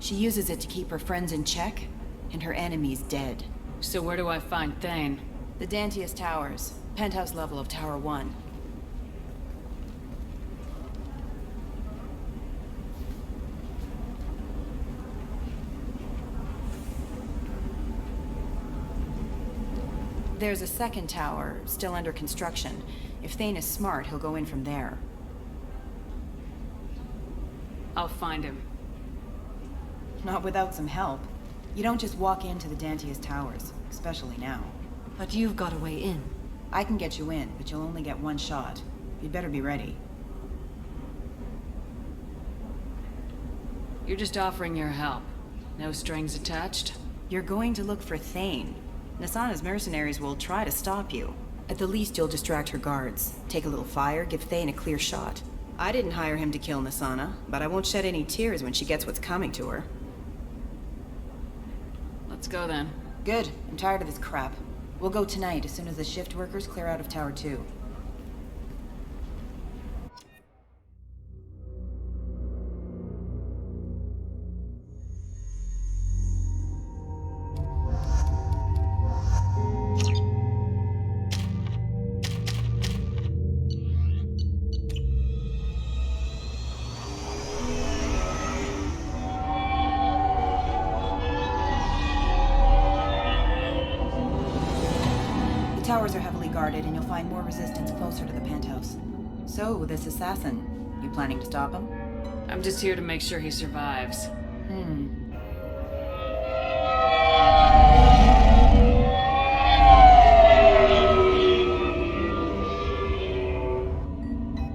She uses it to keep her friends in check, and her enemies dead. So where do I find Thane? The Dantius Towers. Penthouse level of Tower 1. There's a second tower, still under construction. If Thane is smart, he'll go in from there. I'll find him. Not without some help. You don't just walk into the Dantius Towers, especially now. But you've got a way in. I can get you in, but you'll only get one shot. You'd better be ready. You're just offering your help. No strings attached? You're going to look for Thane. Nasana's mercenaries will try to stop you. At the least, you'll distract her guards. Take a little fire, give Thane a clear shot. I didn't hire him to kill Nasana, but I won't shed any tears when she gets what's coming to her. Let's go then. Good. I'm tired of this crap. We'll go tonight as soon as the shift workers clear out of Tower 2. The towers are heavily guarded, and you'll find more resistance closer to the penthouse. So, this assassin, you planning to stop him? I'm just here to make sure he survives.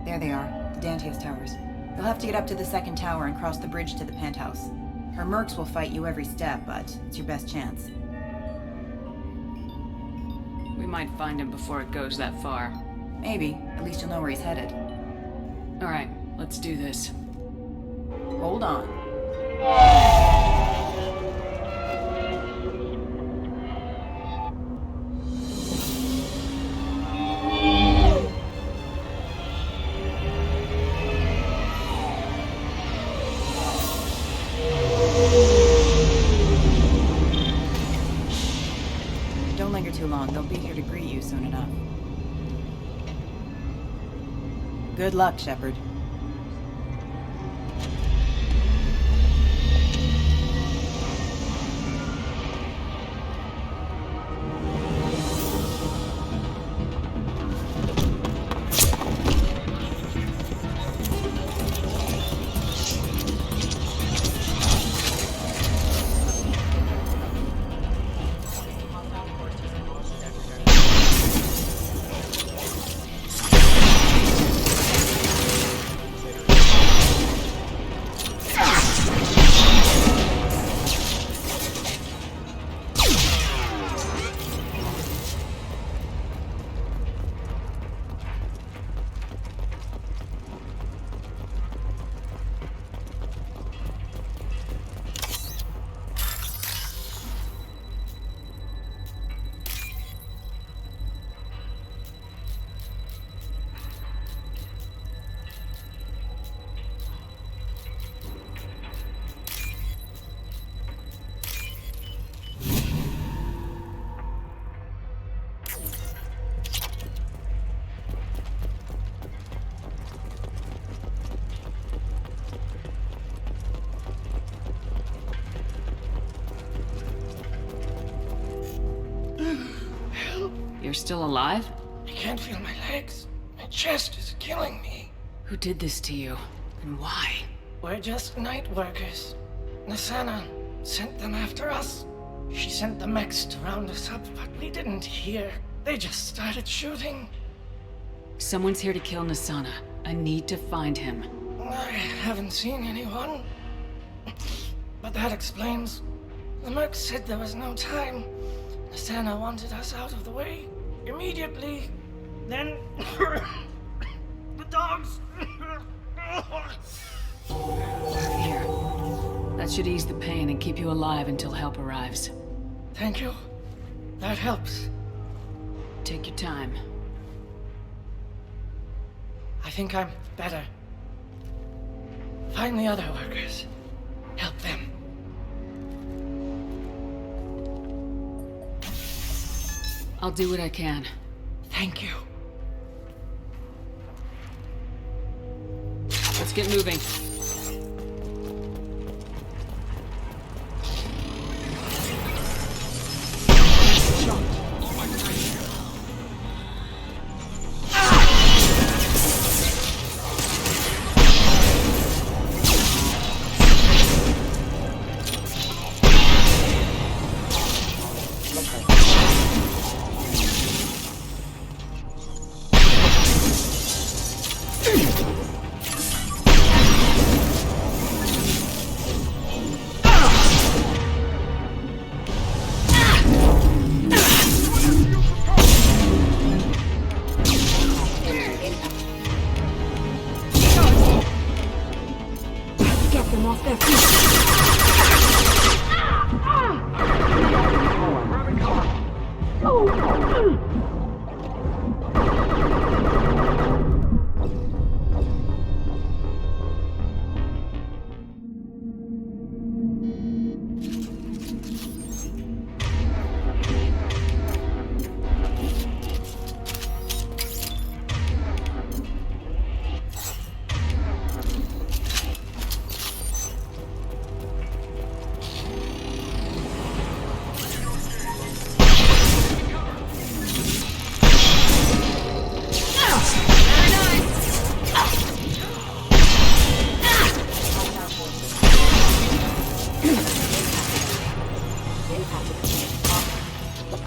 There they are, the Dantius Towers. You'll have to get up to the second tower and cross the bridge to the penthouse. Her mercs will fight you every step, but it's your best chance. We might find him before it goes that far. Maybe. At least you'll know where he's headed. All right, let's do this. Hold on. Don't linger too long. They'll be here to greet you soon enough. Good luck, Shepard. You're still alive? I can't feel my legs. My chest is killing me. Who did this to you? And why? We're just night workers. Nasana sent them after us. She sent the mechs to round us up, but we didn't hear. They just started shooting. Someone's here to kill Nasana. I need to find him. I haven't seen anyone. But that explains. The merc said there was no time. Nasana wanted us out of the way immediately. Then the dogs. Here. That should ease the pain and keep you alive until help arrives. Thank you. That helps. Take your time. I think I'm better. Find the other workers. Help them. I'll do what I can. Thank you. Let's get moving.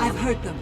I've heard them.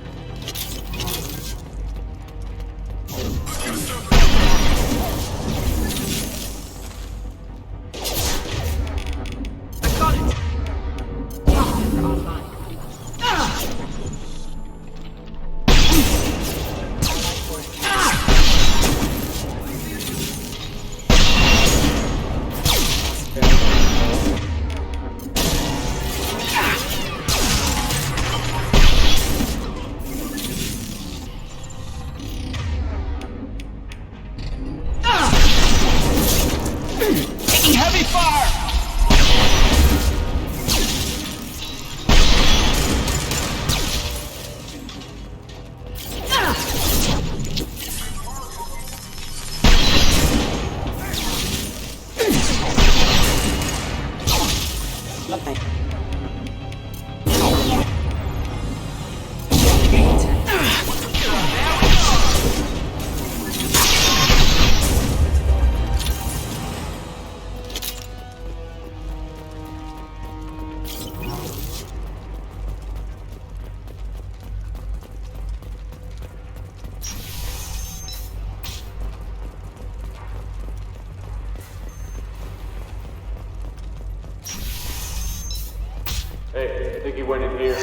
think he went in here.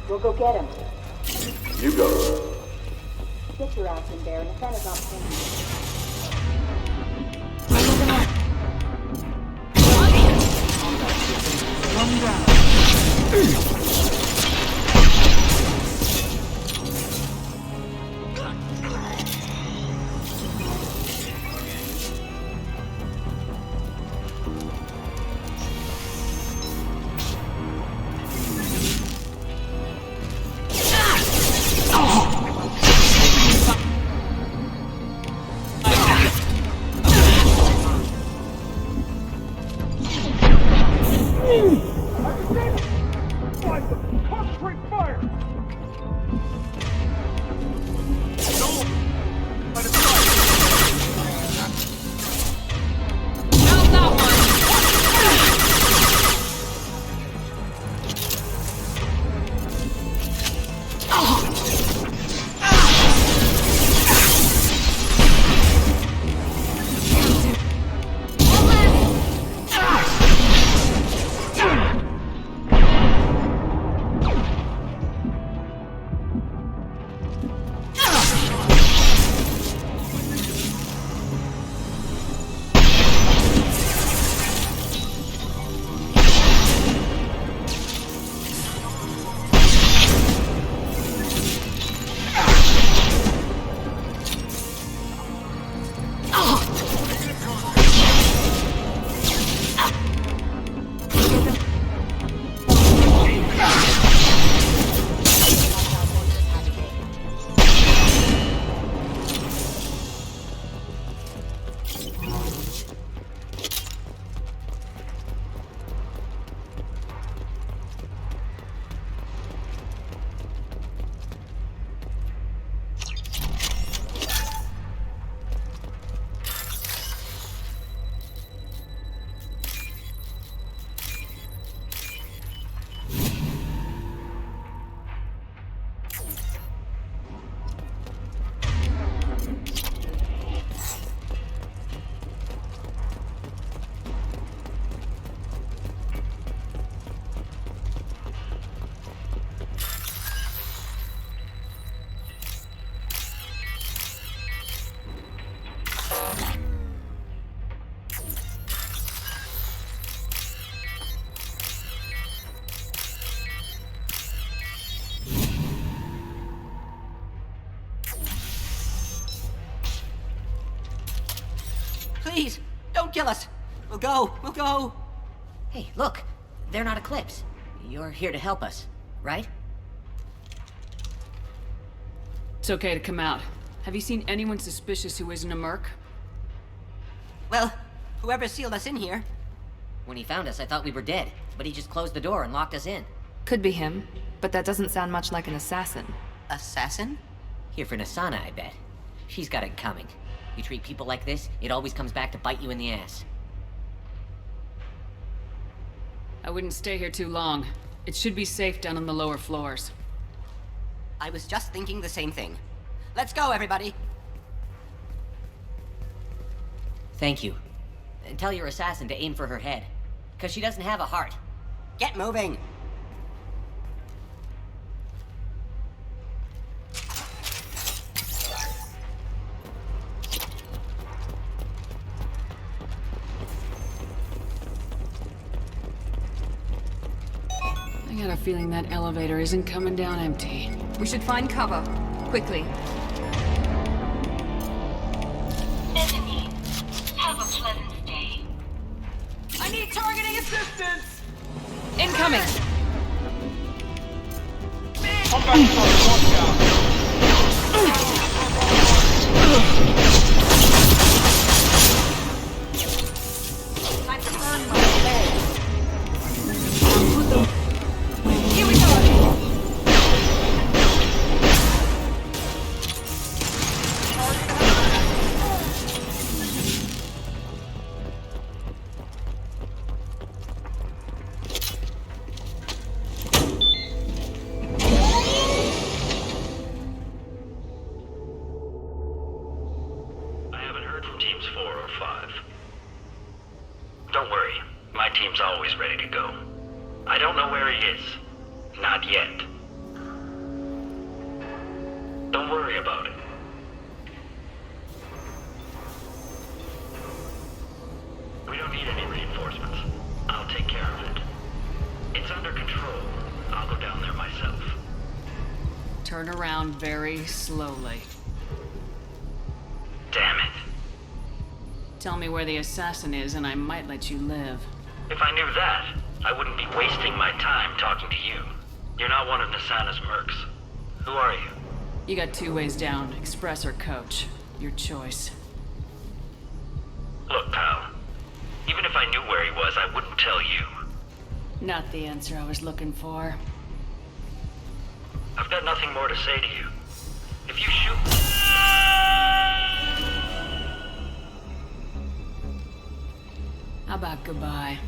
We'll go get him. You go. Get your ass in there, and Nathana's not paying. One down. Please, don't kill us. We'll go. Hey, look. They're not Eclipse. You're here to help us, right? It's okay to come out. Have you seen anyone suspicious who isn't a merc? Well, whoever sealed us in here. When he found us, I thought we were dead, but he just closed the door and locked us in. Could be him, but that doesn't sound much like an assassin. Assassin? Here for Nasana, I bet. She's got it coming. You treat people like this, it always comes back to bite you in the ass. I wouldn't stay here too long. It should be safe down on the lower floors. I was just thinking the same thing. Let's go, everybody! Thank you. And tell your assassin to aim for her head. 'Cause she doesn't have a heart. Get moving! I got a feeling that elevator isn't coming down empty. We should find cover. Quickly. Enemy, have a pleasant day. I need targeting assistance! Incoming! Time to burn my leg. Here we go! Don't worry about it. We don't need any reinforcements. I'll take care of it. It's under control. I'll go down there myself. Turn around very slowly. Damn it. Tell me where the assassin is and I might let you live. If I knew that, I wouldn't be wasting my time talking to you. You're not one of Nasana's mercs. Who are you? You got 2 ways down, express or coach. Your choice. Look, pal. Even if I knew where he was, I wouldn't tell you. Not the answer I was looking for. I've got nothing more to say to you. If you shoot... How about goodbye?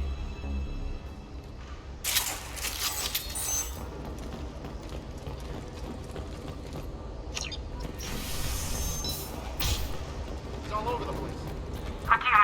It's all over the place. What do you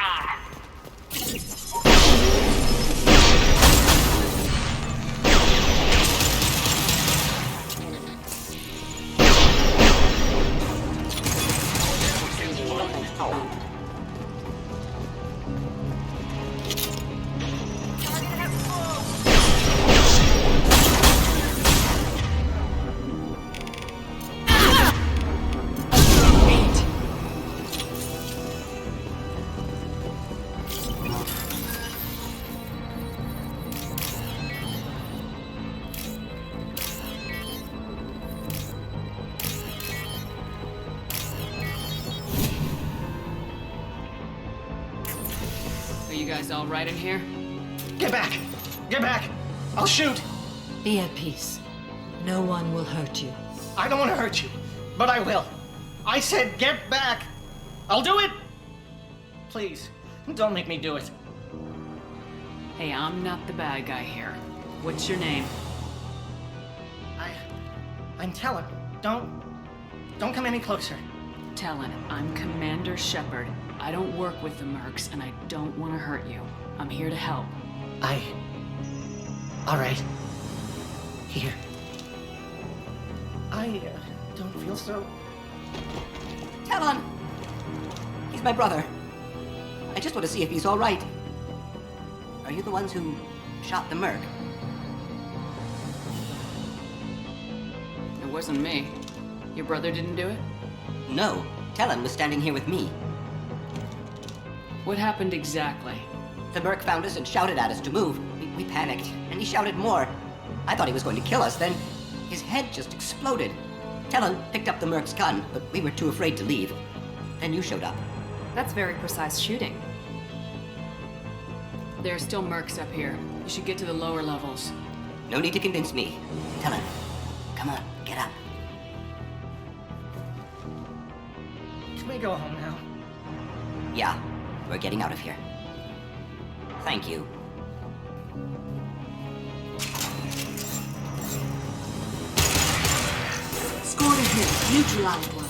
mean? Are you guys all right in here? Get back! Get back! I'll shoot! Be at peace. No one will hurt you. I don't want to hurt you, but I will. I said get back! I'll do it! Please, don't make me do it. Hey, I'm not the bad guy here. What's your name? I'm Talon. Don't come any closer. Talon, I'm Commander Shepard. I don't work with the mercs, and I don't want to hurt you. I'm here to help. All right. Here. I don't feel so... Talon! He's my brother. I just want to see if he's all right. Are you the ones who shot the merc? It wasn't me. Your brother didn't do it? No. Talon was standing here with me. What happened exactly? The merc found us and shouted at us to move. We panicked, and he shouted more. I thought he was going to kill us, then his head just exploded. Talon picked up the merc's gun, but we were too afraid to leave. Then you showed up. That's very precise shooting. There are still mercs up here. You should get to the lower levels. No need to convince me. Talon, come on, get up. Can we go home now? Yeah, we're getting out of here. Thank you. Scored a hit. Neutralized one.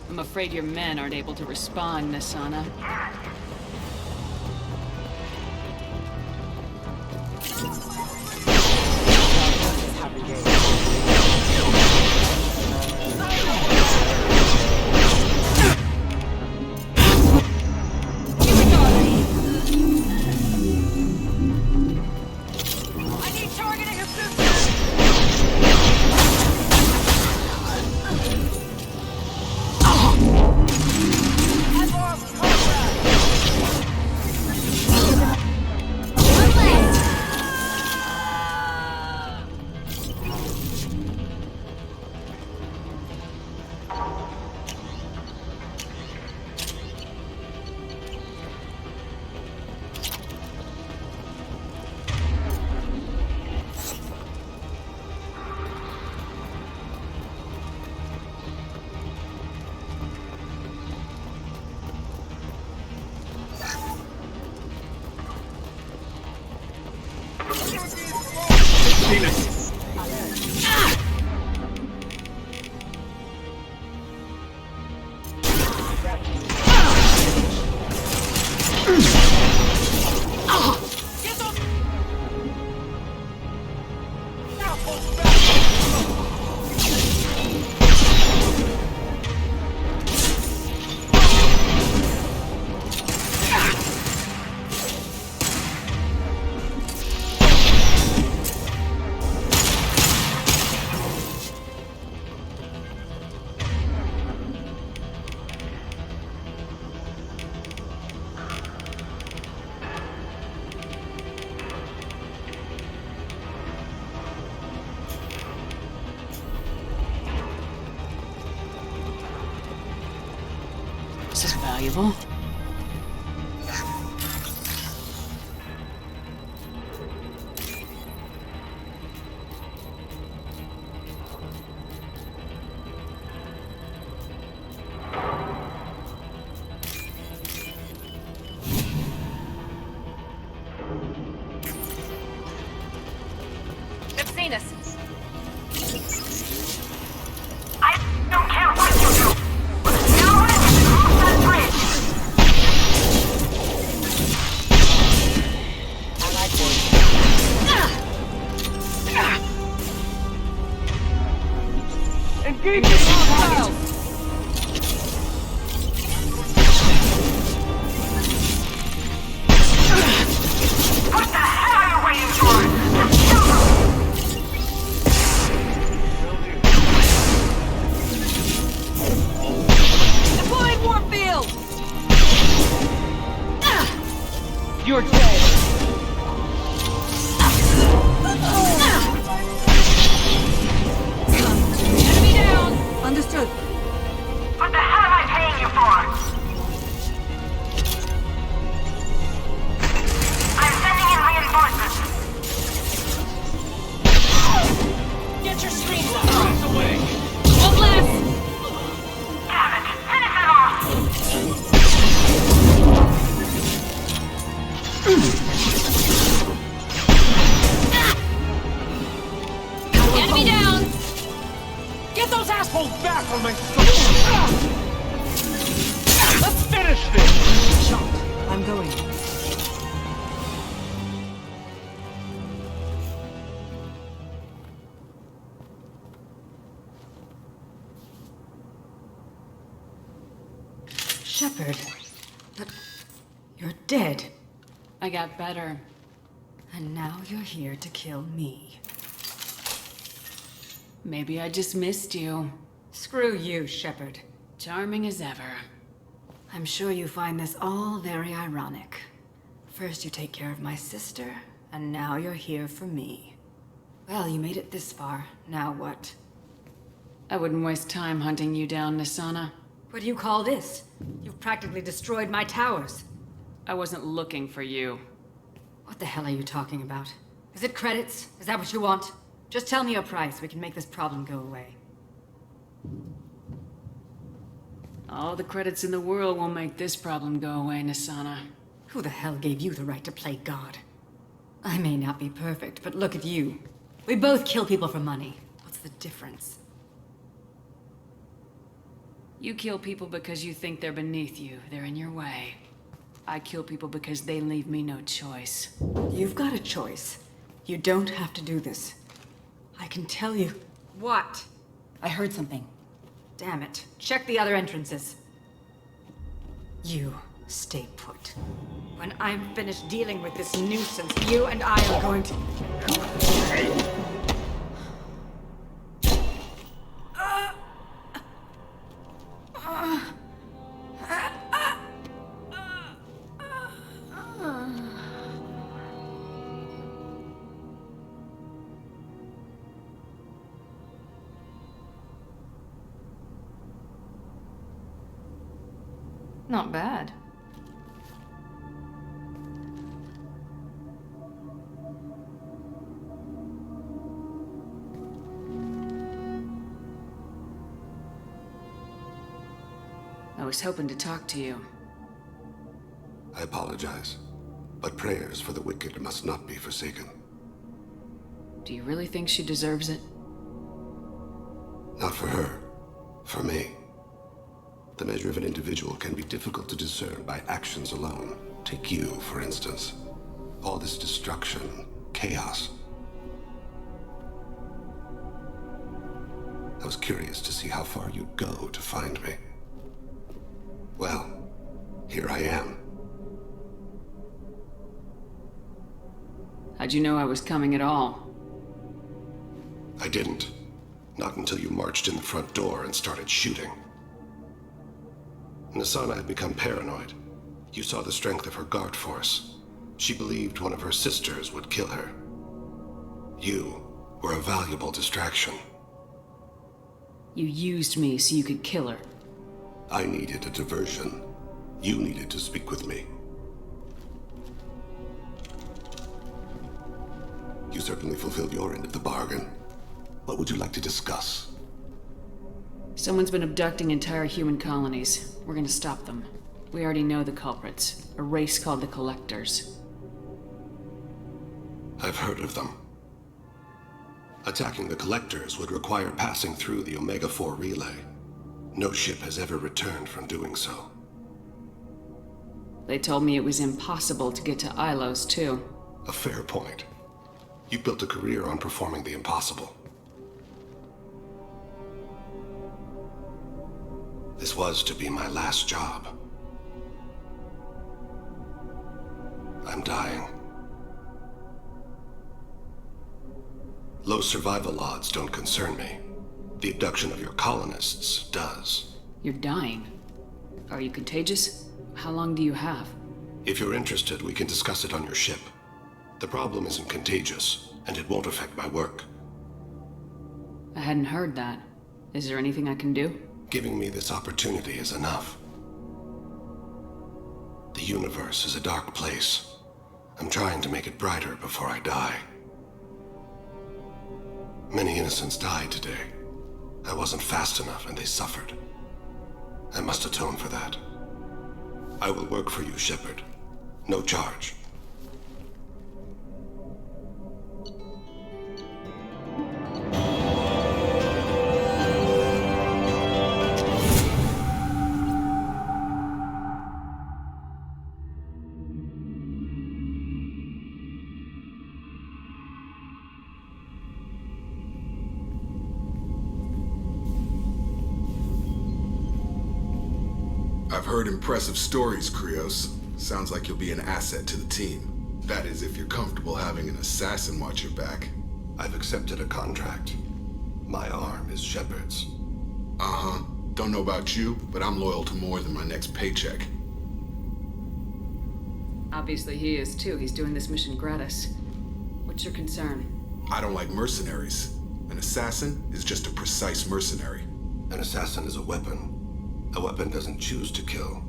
I'm afraid your men aren't able to respond, Nasana. Venus! This is valuable. They've seen us. I don't care what you do. Now we're going to cross that bridge. I like boys. Engage the hostiles! What the hell are you waiting for? Just kill them! Deploying Warfield! You're dead! Enemy down! Understood. What the hell am I paying you for? I'm sending in reinforcements. Get your screens up! Away! One less! Damn it! Finish them off! Enemy down! Get those assholes back on my Let's finish this! I'm going. Shepard. But you're dead. I got better. And now you're here to kill me. Maybe I just missed you. Screw you, Shepard. Charming as ever. I'm sure you find this all very ironic. First you take care of my sister, and now you're here for me. Well, you made it this far. Now what? I wouldn't waste time hunting you down, Nisana. What do you call this? You've practically destroyed my towers. I wasn't looking for you. What the hell are you talking about? Is it credits? Is that what you want? Just tell me your price. We can make this problem go away. All the credits in the world will make this problem go away, Nisana. Who the hell gave you the right to play God? I may not be perfect, but look at you. We both kill people for money. What's the difference? You kill people because you think they're beneath you. They're in your way. I kill people because they leave me no choice. You've got a choice. You don't have to do this. I can tell you. What? I heard something. Damn it. Check the other entrances. You stay put. When I'm finished dealing with this nuisance, you and I are going to... Not bad. I was hoping to talk to you. I apologize, but prayers for the wicked must not be forsaken. Do you really think she deserves it? Not for her. For me. The measure of an individual can be difficult to discern by actions alone. Take you, for instance. All this destruction, chaos. I was curious to see how far you'd go to find me. Well, here I am. How'd you know I was coming at all? I didn't. Not until you marched in the front door and started shooting. Nasana had become paranoid. You saw the strength of her guard force. She believed one of her sisters would kill her. You were a valuable distraction. You used me so you could kill her. I needed a diversion. You needed to speak with me. You certainly fulfilled your end of the bargain. What would you like to discuss? Someone's been abducting entire human colonies. We're gonna stop them. We already know the culprits. A race called the Collectors. I've heard of them. Attacking the Collectors would require passing through the Omega-4 relay. No ship has ever returned from doing so. They told me it was impossible to get to Ilos, too. A fair point. You built a career on performing the impossible. This was to be my last job. I'm dying. Low survival odds don't concern me. The abduction of your colonists does. You're dying. Are you contagious? How long do you have? If you're interested, we can discuss it on your ship. The problem isn't contagious, and it won't affect my work. I hadn't heard that. Is there anything I can do? Giving me this opportunity is enough. The universe is a dark place. I'm trying to make it brighter before I die. Many innocents died today. I wasn't fast enough and they suffered. I must atone for that. I will work for you, Shepard. No charge. I've heard impressive stories, Krios. Sounds like you'll be an asset to the team. That is, if you're comfortable having an assassin watch your back. I've accepted a contract. My arm is Shepard's. Uh-huh. Don't know about you, but I'm loyal to more than my next paycheck. Obviously he is too. He's doing this mission gratis. What's your concern? I don't like mercenaries. An assassin is just a precise mercenary. An assassin is a weapon. A weapon doesn't choose to kill.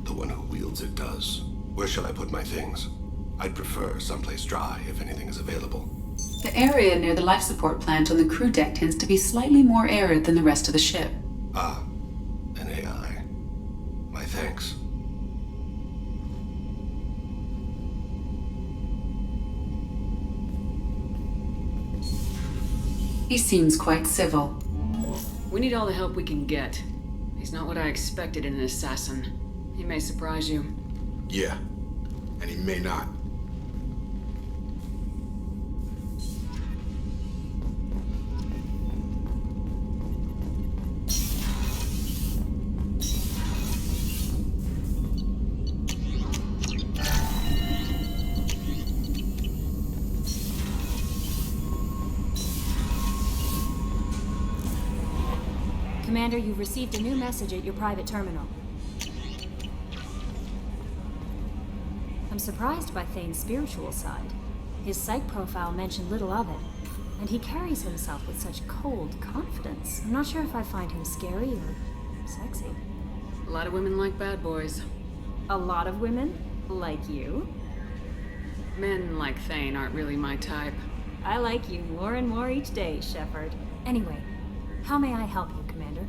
The one who wields it does. Where shall I put my things? I'd prefer someplace dry if anything is available. The area near the life support plant on the crew deck tends to be slightly more arid than the rest of the ship. Ah, an AI. My thanks. He seems quite civil. We need all the help we can get. He's not what I expected in an assassin. He may surprise you. Yeah, and he may not. Commander, you've received a new message at your private terminal. I'm surprised by Thane's spiritual side. His psych profile mentioned little of it, and he carries himself with such cold confidence. I'm not sure if I find him scary or sexy. A lot of women like bad boys. A lot of women? Like you? Men like Thane aren't really my type. I like you more and more each day, Shepard. Anyway, how may I help you, Commander?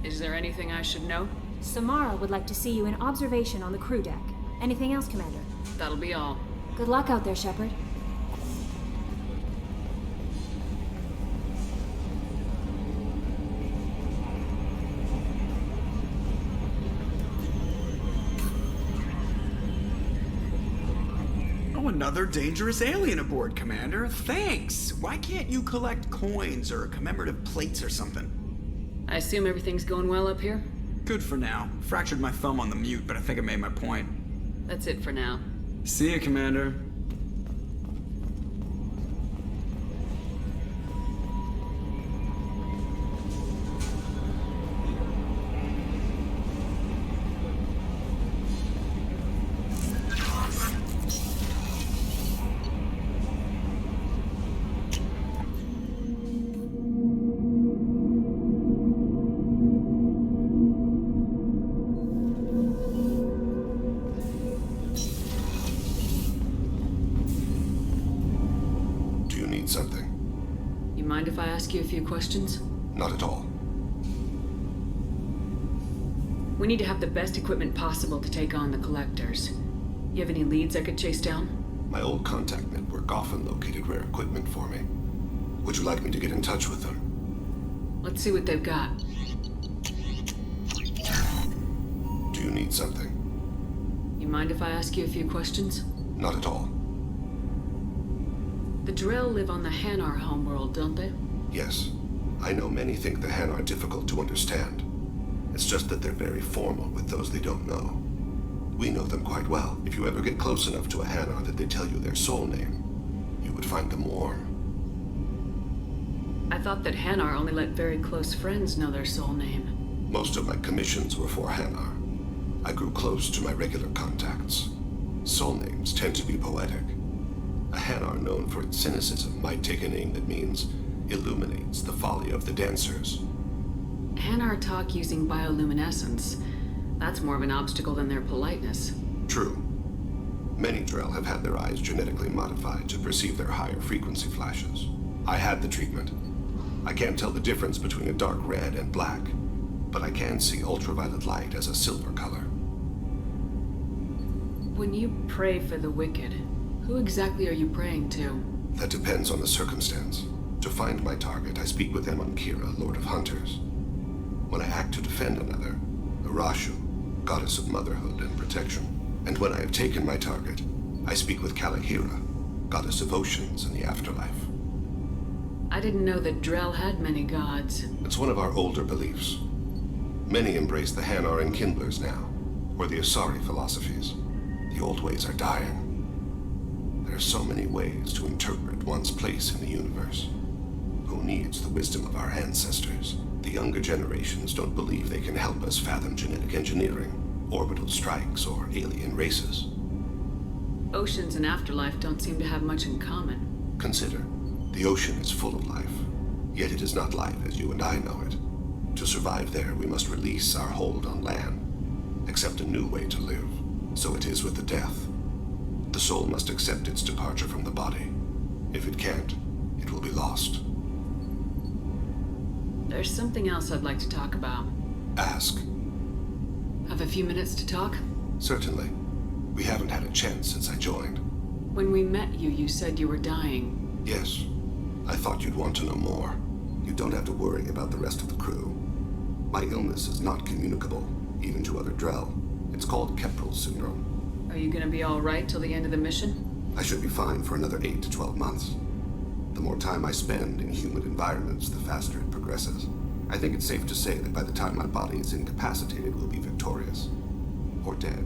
Is there anything I should know? Samara would like to see you in observation on the crew deck. Anything else, Commander? That'll be all. Good luck out there, Shepard. another dangerous alien aboard, Commander. Thanks. Why can't you collect coins or commemorative plates or something? I assume everything's going well up here? Good for now. Fractured my thumb on the mute, but I think I made my point. That's it for now. See ya, Commander. Something. You mind if I ask you a few questions? Not at all. We need to have the best equipment possible to take on the collectors. You have any leads I could chase down? My old contact network often located rare equipment for me. Would you like me to get in touch with them? Let's see what they've got. Do you need something? You mind if I ask you a few questions? Not at all. The Drell live on the Hanar homeworld, don't they? Yes. I know many think the Han are difficult to understand. It's just that they're very formal with those they don't know. We know them quite well. If you ever get close enough to a Hanar that they tell you their soul name, you would find them warm. I thought that Hanar only let very close friends know their soul name. Most of my commissions were for Hanar. I grew close to my regular contacts. Soul names tend to be poetic. A Hanar known for its cynicism might take a name that means illuminates the folly of the dancers. Hanar talk using bioluminescence. That's more of an obstacle than their politeness. True. Many Drell have had their eyes genetically modified to perceive their higher frequency flashes. I had the treatment. I can't tell the difference between a dark red and black, but I can see ultraviolet light as a silver color. When you pray for the wicked, who exactly are you praying to? That depends on the circumstance. To find my target, I speak with them on Kira, Lord of Hunters. When I act to defend another, Arashu, goddess of motherhood and protection. And when I have taken my target, I speak with Kalahira, goddess of oceans and the afterlife. I didn't know that Drell had many gods. It's one of our older beliefs. Many embrace the Hanar and Kindlers now, or the Asari philosophies. The old ways are dying. There are so many ways to interpret one's place in the universe. Who needs the wisdom of our ancestors? The younger generations don't believe they can help us fathom genetic engineering, orbital strikes, or alien races. Oceans and afterlife don't seem to have much in common. Consider, the ocean is full of life, yet it is not life as you and I know it. To survive there, we must release our hold on land, accept a new way to live. So it is with the death. The soul must accept its departure from the body. If it can't, it will be lost. There's something else I'd like to talk about. Ask. Have a few minutes to talk? Certainly. We haven't had a chance since I joined. When we met you, you said you were dying. Yes. I thought you'd want to know more. You don't have to worry about the rest of the crew. My illness is not communicable, even to other Drell. It's called Keprel syndrome. Are you gonna be all right till the end of the mission? I should be fine for another 8 to 12 months. The more time I spend in humid environments, the faster it progresses. I think it's safe to say that by the time my body is incapacitated, we'll be victorious. Or dead.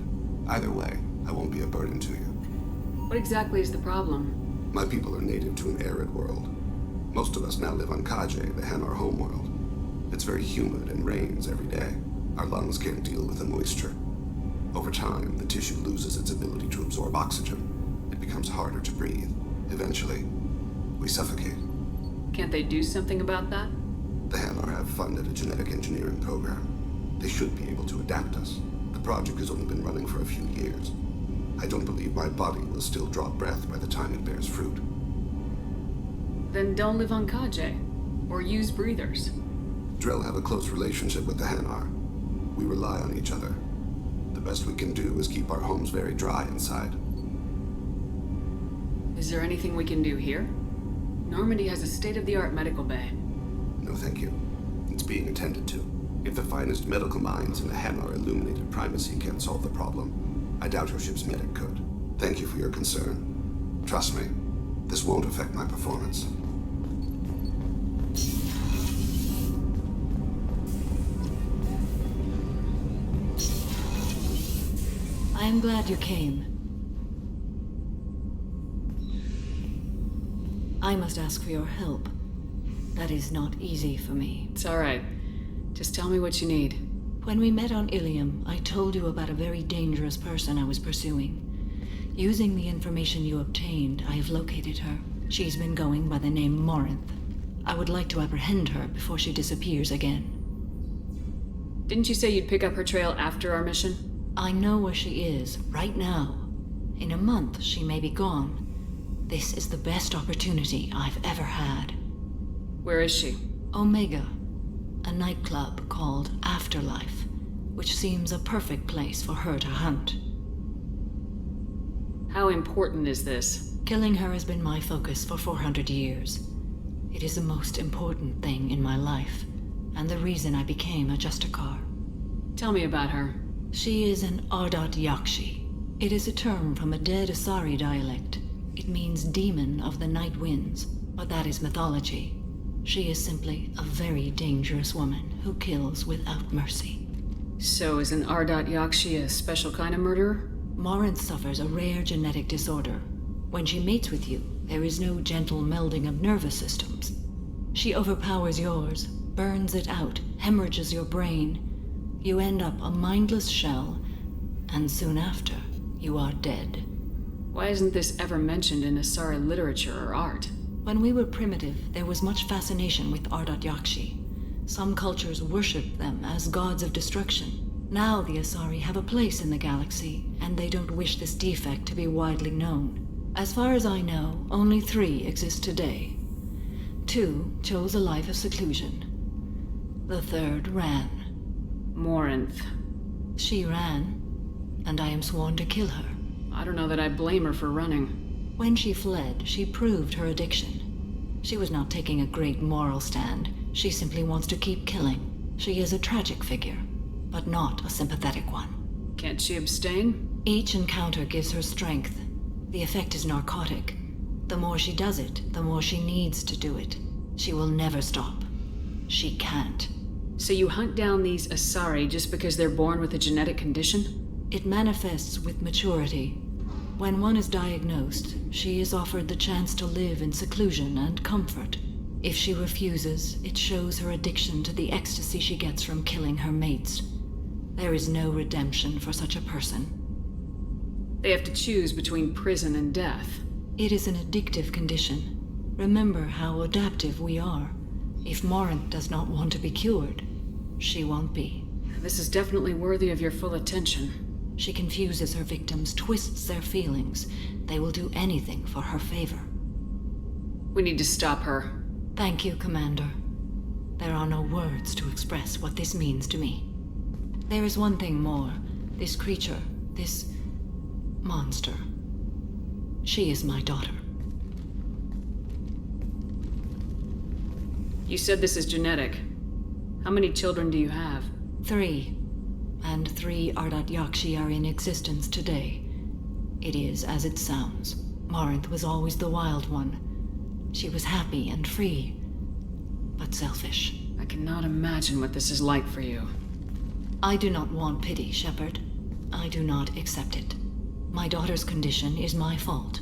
Either way, I won't be a burden to you. What exactly is the problem? My people are native to an arid world. Most of us now live on Kaje, the Hanar homeworld. It's very humid and rains every day. Our lungs can't deal with the moisture. Over time, the tissue loses its ability to absorb oxygen. It becomes harder to breathe. Eventually, we suffocate. Can't they do something about that? The Hanar have funded a genetic engineering program. They should be able to adapt us. The project has only been running for a few years. I don't believe my body will still draw breath by the time it bears fruit. Then don't live on Kaje. Or use breathers. Drell have a close relationship with the Hanar. We rely on each other. The best we can do is keep our homes very dry inside. Is there anything we can do here? Normandy has a state-of-the-art medical bay. No, thank you. It's being attended to. If the finest medical minds in the Hanar illuminated primacy can't solve the problem, I doubt your ship's medic could. Thank you for your concern. Trust me, this won't affect my performance. I am glad you came. I must ask for your help. That is not easy for me. It's alright. Just tell me what you need. When we met on Ilium, I told you about a very dangerous person I was pursuing. Using the information you obtained, I have located her. She's been going by the name Morinth. I would like to apprehend her before she disappears again. Didn't you say you'd pick up her trail after our mission? I know where she is, right now. In a month, she may be gone. This is the best opportunity I've ever had. Where is she? Omega, a nightclub called Afterlife, which seems a perfect place for her to hunt. How important is this? Killing her has been my focus for 400 years. It is the most important thing in my life, and the reason I became a Justicar. Tell me about her. She is an Ardat Yakshi. It is a term from a dead Asari dialect. It means demon of the night winds, but that is mythology. She is simply a very dangerous woman who kills without mercy. So is an Ardat Yakshi a special kind of murderer? Morinth suffers a rare genetic disorder. When she mates with you, there is no gentle melding of nervous systems. She overpowers yours, burns it out, hemorrhages your brain. You end up a mindless shell, and soon after, you are dead. Why isn't this ever mentioned in Asari literature or art? When we were primitive, there was much fascination with Ardat Yakshi. Some cultures worshipped them as gods of destruction. Now the Asari have a place in the galaxy, and they don't wish this defect to be widely known. As far as I know, only 3 exist today. 2 chose a life of seclusion. The 3rd ran. Morinth. She ran, and I am sworn to kill her. I don't know that I blame her for running. When she fled, she proved her addiction. She was not taking a great moral stand. She simply wants to keep killing. She is a tragic figure, but not a sympathetic one. Can't she abstain? Each encounter gives her strength. The effect is narcotic. The more she does it, the more she needs to do it. She will never stop. She can't. So you hunt down these Asari just because they're born with a genetic condition? It manifests with maturity. When one is diagnosed, she is offered the chance to live in seclusion and comfort. If she refuses, it shows her addiction to the ecstasy she gets from killing her mates. There is no redemption for such a person. They have to choose between prison and death. It is an addictive condition. Remember how adaptive we are. If Morinth does not want to be cured, she won't be. This is definitely worthy of your full attention. She confuses her victims, twists their feelings. They will do anything for her favor. We need to stop her. Thank you, Commander. There are no words to express what this means to me. There is one thing more. This creature, this monster. She is my daughter. You said this is genetic. How many children do you have? 3. And 3 Ardat Yakshi are in existence today. It is as it sounds. Morinth was always the wild one. She was happy and free, but selfish. I cannot imagine what this is like for you. I do not want pity, Shepard. I do not accept it. My daughter's condition is my fault,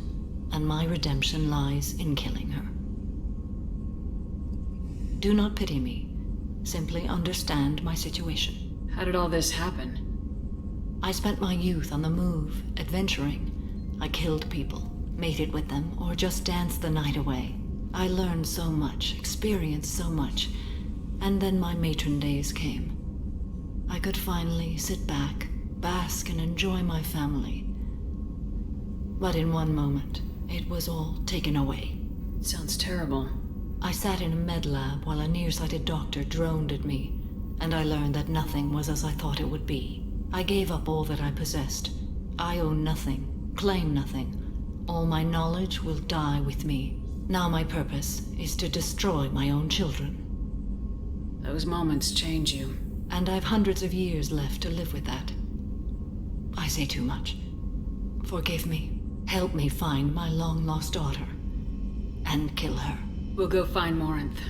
and my redemption lies in killing her. Do not pity me. Simply understand my situation. How did all this happen? I spent my youth on the move, adventuring. I killed people, mated with them, or just danced the night away. I learned so much, experienced so much, and then my matron days came. I could finally sit back, bask and enjoy my family. But in one moment, it was all taken away. It sounds terrible. I sat in a med lab while a nearsighted doctor droned at me, and I learned that nothing was as I thought it would be. I gave up all that I possessed. I own nothing, claim nothing. All my knowledge will die with me. Now my purpose is to destroy my own children. Those moments change you. And I've hundreds of years left to live with that. I say too much. Forgive me. Help me find my long-lost daughter. And kill her. We'll go find Morinth.